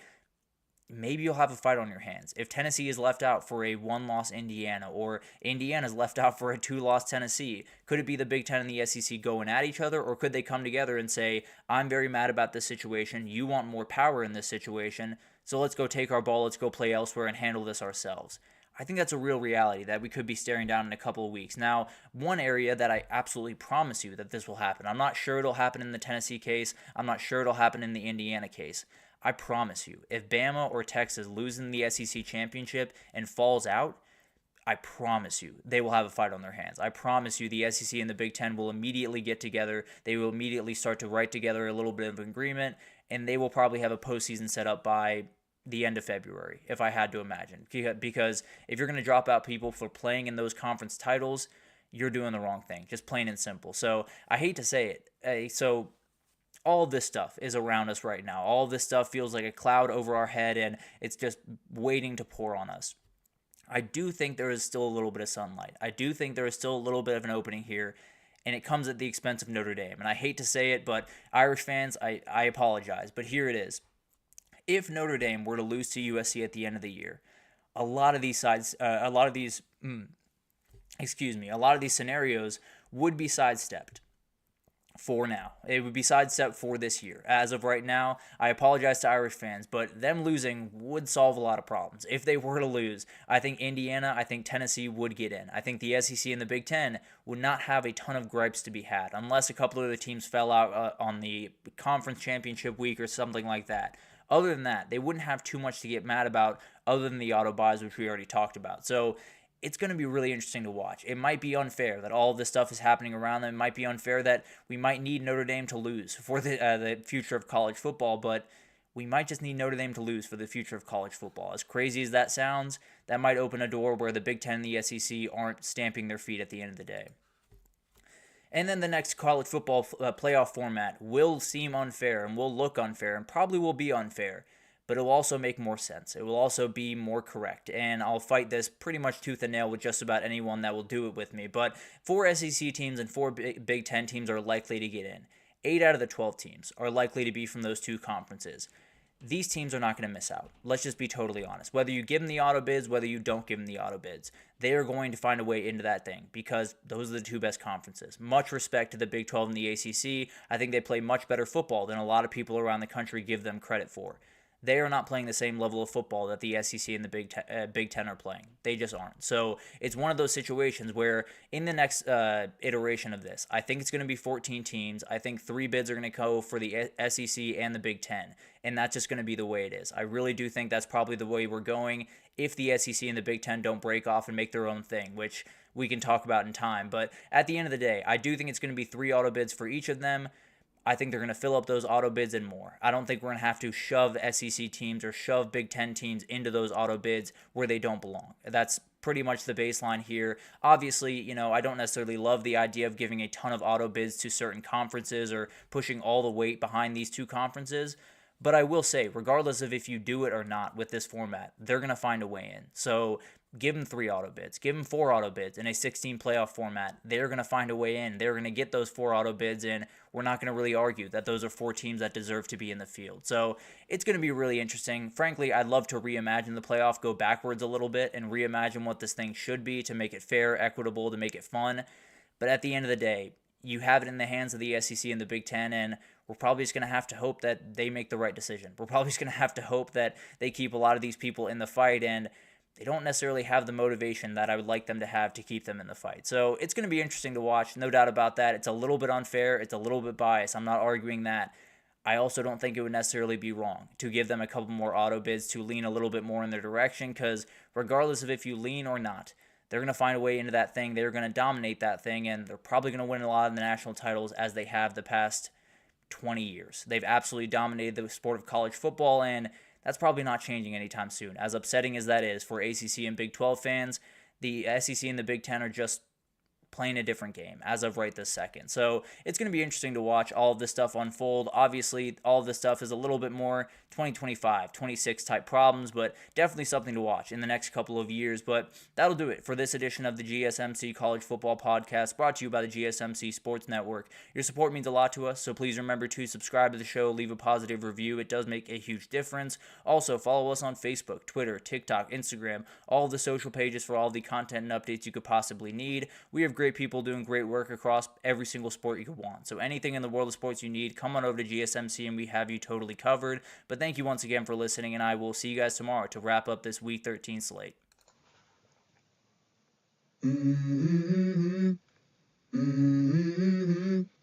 maybe you'll have a fight on your hands. If Tennessee is left out for a 1-loss Indiana, or Indiana's left out for a 2-loss Tennessee, could it be the Big Ten and the SEC going at each other, or could they come together and say, I'm very mad about this situation, you want more power in this situation, so let's go take our ball, let's go play elsewhere and handle this ourselves. I think that's a real reality that we could be staring down in a couple of weeks. Now, one area that I absolutely promise you that this will happen, I'm not sure it'll happen in the Tennessee case, I'm not sure it'll happen in the Indiana case. I promise you, if Bama or Texas loses the SEC championship and falls out, I promise you, they will have a fight on their hands. I promise you, the SEC and the Big Ten will immediately get together. They will immediately start to write together a little bit of agreement, and they will probably have a postseason set up by the end of February, if I had to imagine. Because if you're going to drop out people for playing in those conference titles, you're doing the wrong thing, just plain and simple. So I hate to say it. So all of this stuff is around us right now. All of this stuff feels like a cloud over our head, and it's just waiting to pour on us. I do think there is still a little bit of sunlight. I do think there is still a little bit of an opening here, and it comes at the expense of Notre Dame. And I hate to say it, but Irish fans, I apologize, but here it is. If Notre Dame were to lose to USC at the end of the year, a lot of these scenarios would be sidestepped. For now. It would be sidestepped for this year. As of right now, I apologize to Irish fans, but them losing would solve a lot of problems. If they were to lose, I think Indiana, I think Tennessee would get in. I think the SEC and the Big Ten would not have a ton of gripes to be had, unless a couple of the teams fell out on the conference championship week or something like that. Other than that, they wouldn't have too much to get mad about other than the auto buys, which we already talked about. So it's going to be really interesting to watch. It might be unfair that all of this stuff is happening around them. It might be unfair that we might need Notre Dame to lose for the future of college football, but we might just need Notre Dame to lose for the future of college football. As crazy as that sounds, that might open a door where the Big Ten and the SEC aren't stamping their feet at the end of the day. And then the next college football playoff format will seem unfair and will look unfair and probably will be unfair, but it will also make more sense. It will also be more correct, and I'll fight this pretty much tooth and nail with just about anyone that will do it with me. But 4 SEC teams and 4 Big Ten teams are likely to get in. 8 out of the 12 teams are likely to be from those 2 conferences. These teams are not going to miss out. Let's just be totally honest. Whether you give them the auto bids, whether you don't give them the auto bids, they are going to find a way into that thing because those are the 2 best conferences. Much respect to the Big 12 and the ACC. I think they play much better football than a lot of people around the country give them credit for. They are not playing the same level of football that the SEC and the Big Ten are playing. They just aren't. So it's one of those situations where in the next iteration of this, I think it's going to be 14 teams. I think 3 bids are going to go for the SEC and the Big Ten, and that's just going to be the way it is. I really do think that's probably the way we're going if the SEC and the Big Ten don't break off and make their own thing, which we can talk about in time. But at the end of the day, I do think it's going to be 3 auto bids for each of them. I think they're going to fill up those auto bids and more. I don't think we're going to have to shove SEC teams or shove Big Ten teams into those auto bids where they don't belong. That's pretty much the baseline here. Obviously, I don't necessarily love the idea of giving a ton of auto bids to certain conferences or pushing all the weight behind these 2 conferences. But I will say, regardless of if you do it or not with this format, they're going to find a way in. So give them 3 auto bids. Give them 4 auto bids in a 16 playoff format. They're going to find a way in. They're going to get those 4 auto bids in. We're not going to really argue that those are 4 teams that deserve to be in the field. So it's going to be really interesting. Frankly, I'd love to reimagine the playoff, go backwards a little bit, and reimagine what this thing should be to make it fair, equitable, to make it fun. But at the end of the day, you have it in the hands of the SEC and the Big Ten, and we're probably just going to have to hope that they make the right decision. We're probably just going to have to hope that they keep a lot of these people in the fight, and they don't necessarily have the motivation that I would like them to have to keep them in the fight. So it's going to be interesting to watch, no doubt about that. It's a little bit unfair. It's a little bit biased. I'm not arguing that. I also don't think it would necessarily be wrong to give them a couple more auto bids to lean a little bit more in their direction, because regardless of if you lean or not, they're going to find a way into that thing. They're going to dominate that thing, and they're probably going to win a lot of the national titles as they have the past 20 years. They've absolutely dominated the sport of college football, and that's probably not changing anytime soon. As upsetting as that is for ACC and Big 12 fans, the SEC and the Big 10 are just playing a different game as of right this second. So it's going to be interesting to watch all of this stuff unfold. Obviously, all of this stuff is a little bit more 2025, 26 type problems, but definitely something to watch in the next couple of years. But that'll do it for this edition of the GSMC College Football Podcast, brought to you by the GSMC Sports Network. Your support means a lot to us, so please remember to subscribe to the show, leave a positive review. It does make a huge difference. Also, follow us on Facebook, Twitter, TikTok, Instagram, all of the social pages for all the content and updates you could possibly need. We have great people doing great work across every single sport you could want. So anything in the world of sports you need, come on over to GSMC and we have you totally covered. But thank you once again for listening, and I will see you guys tomorrow to wrap up this Week 13 slate.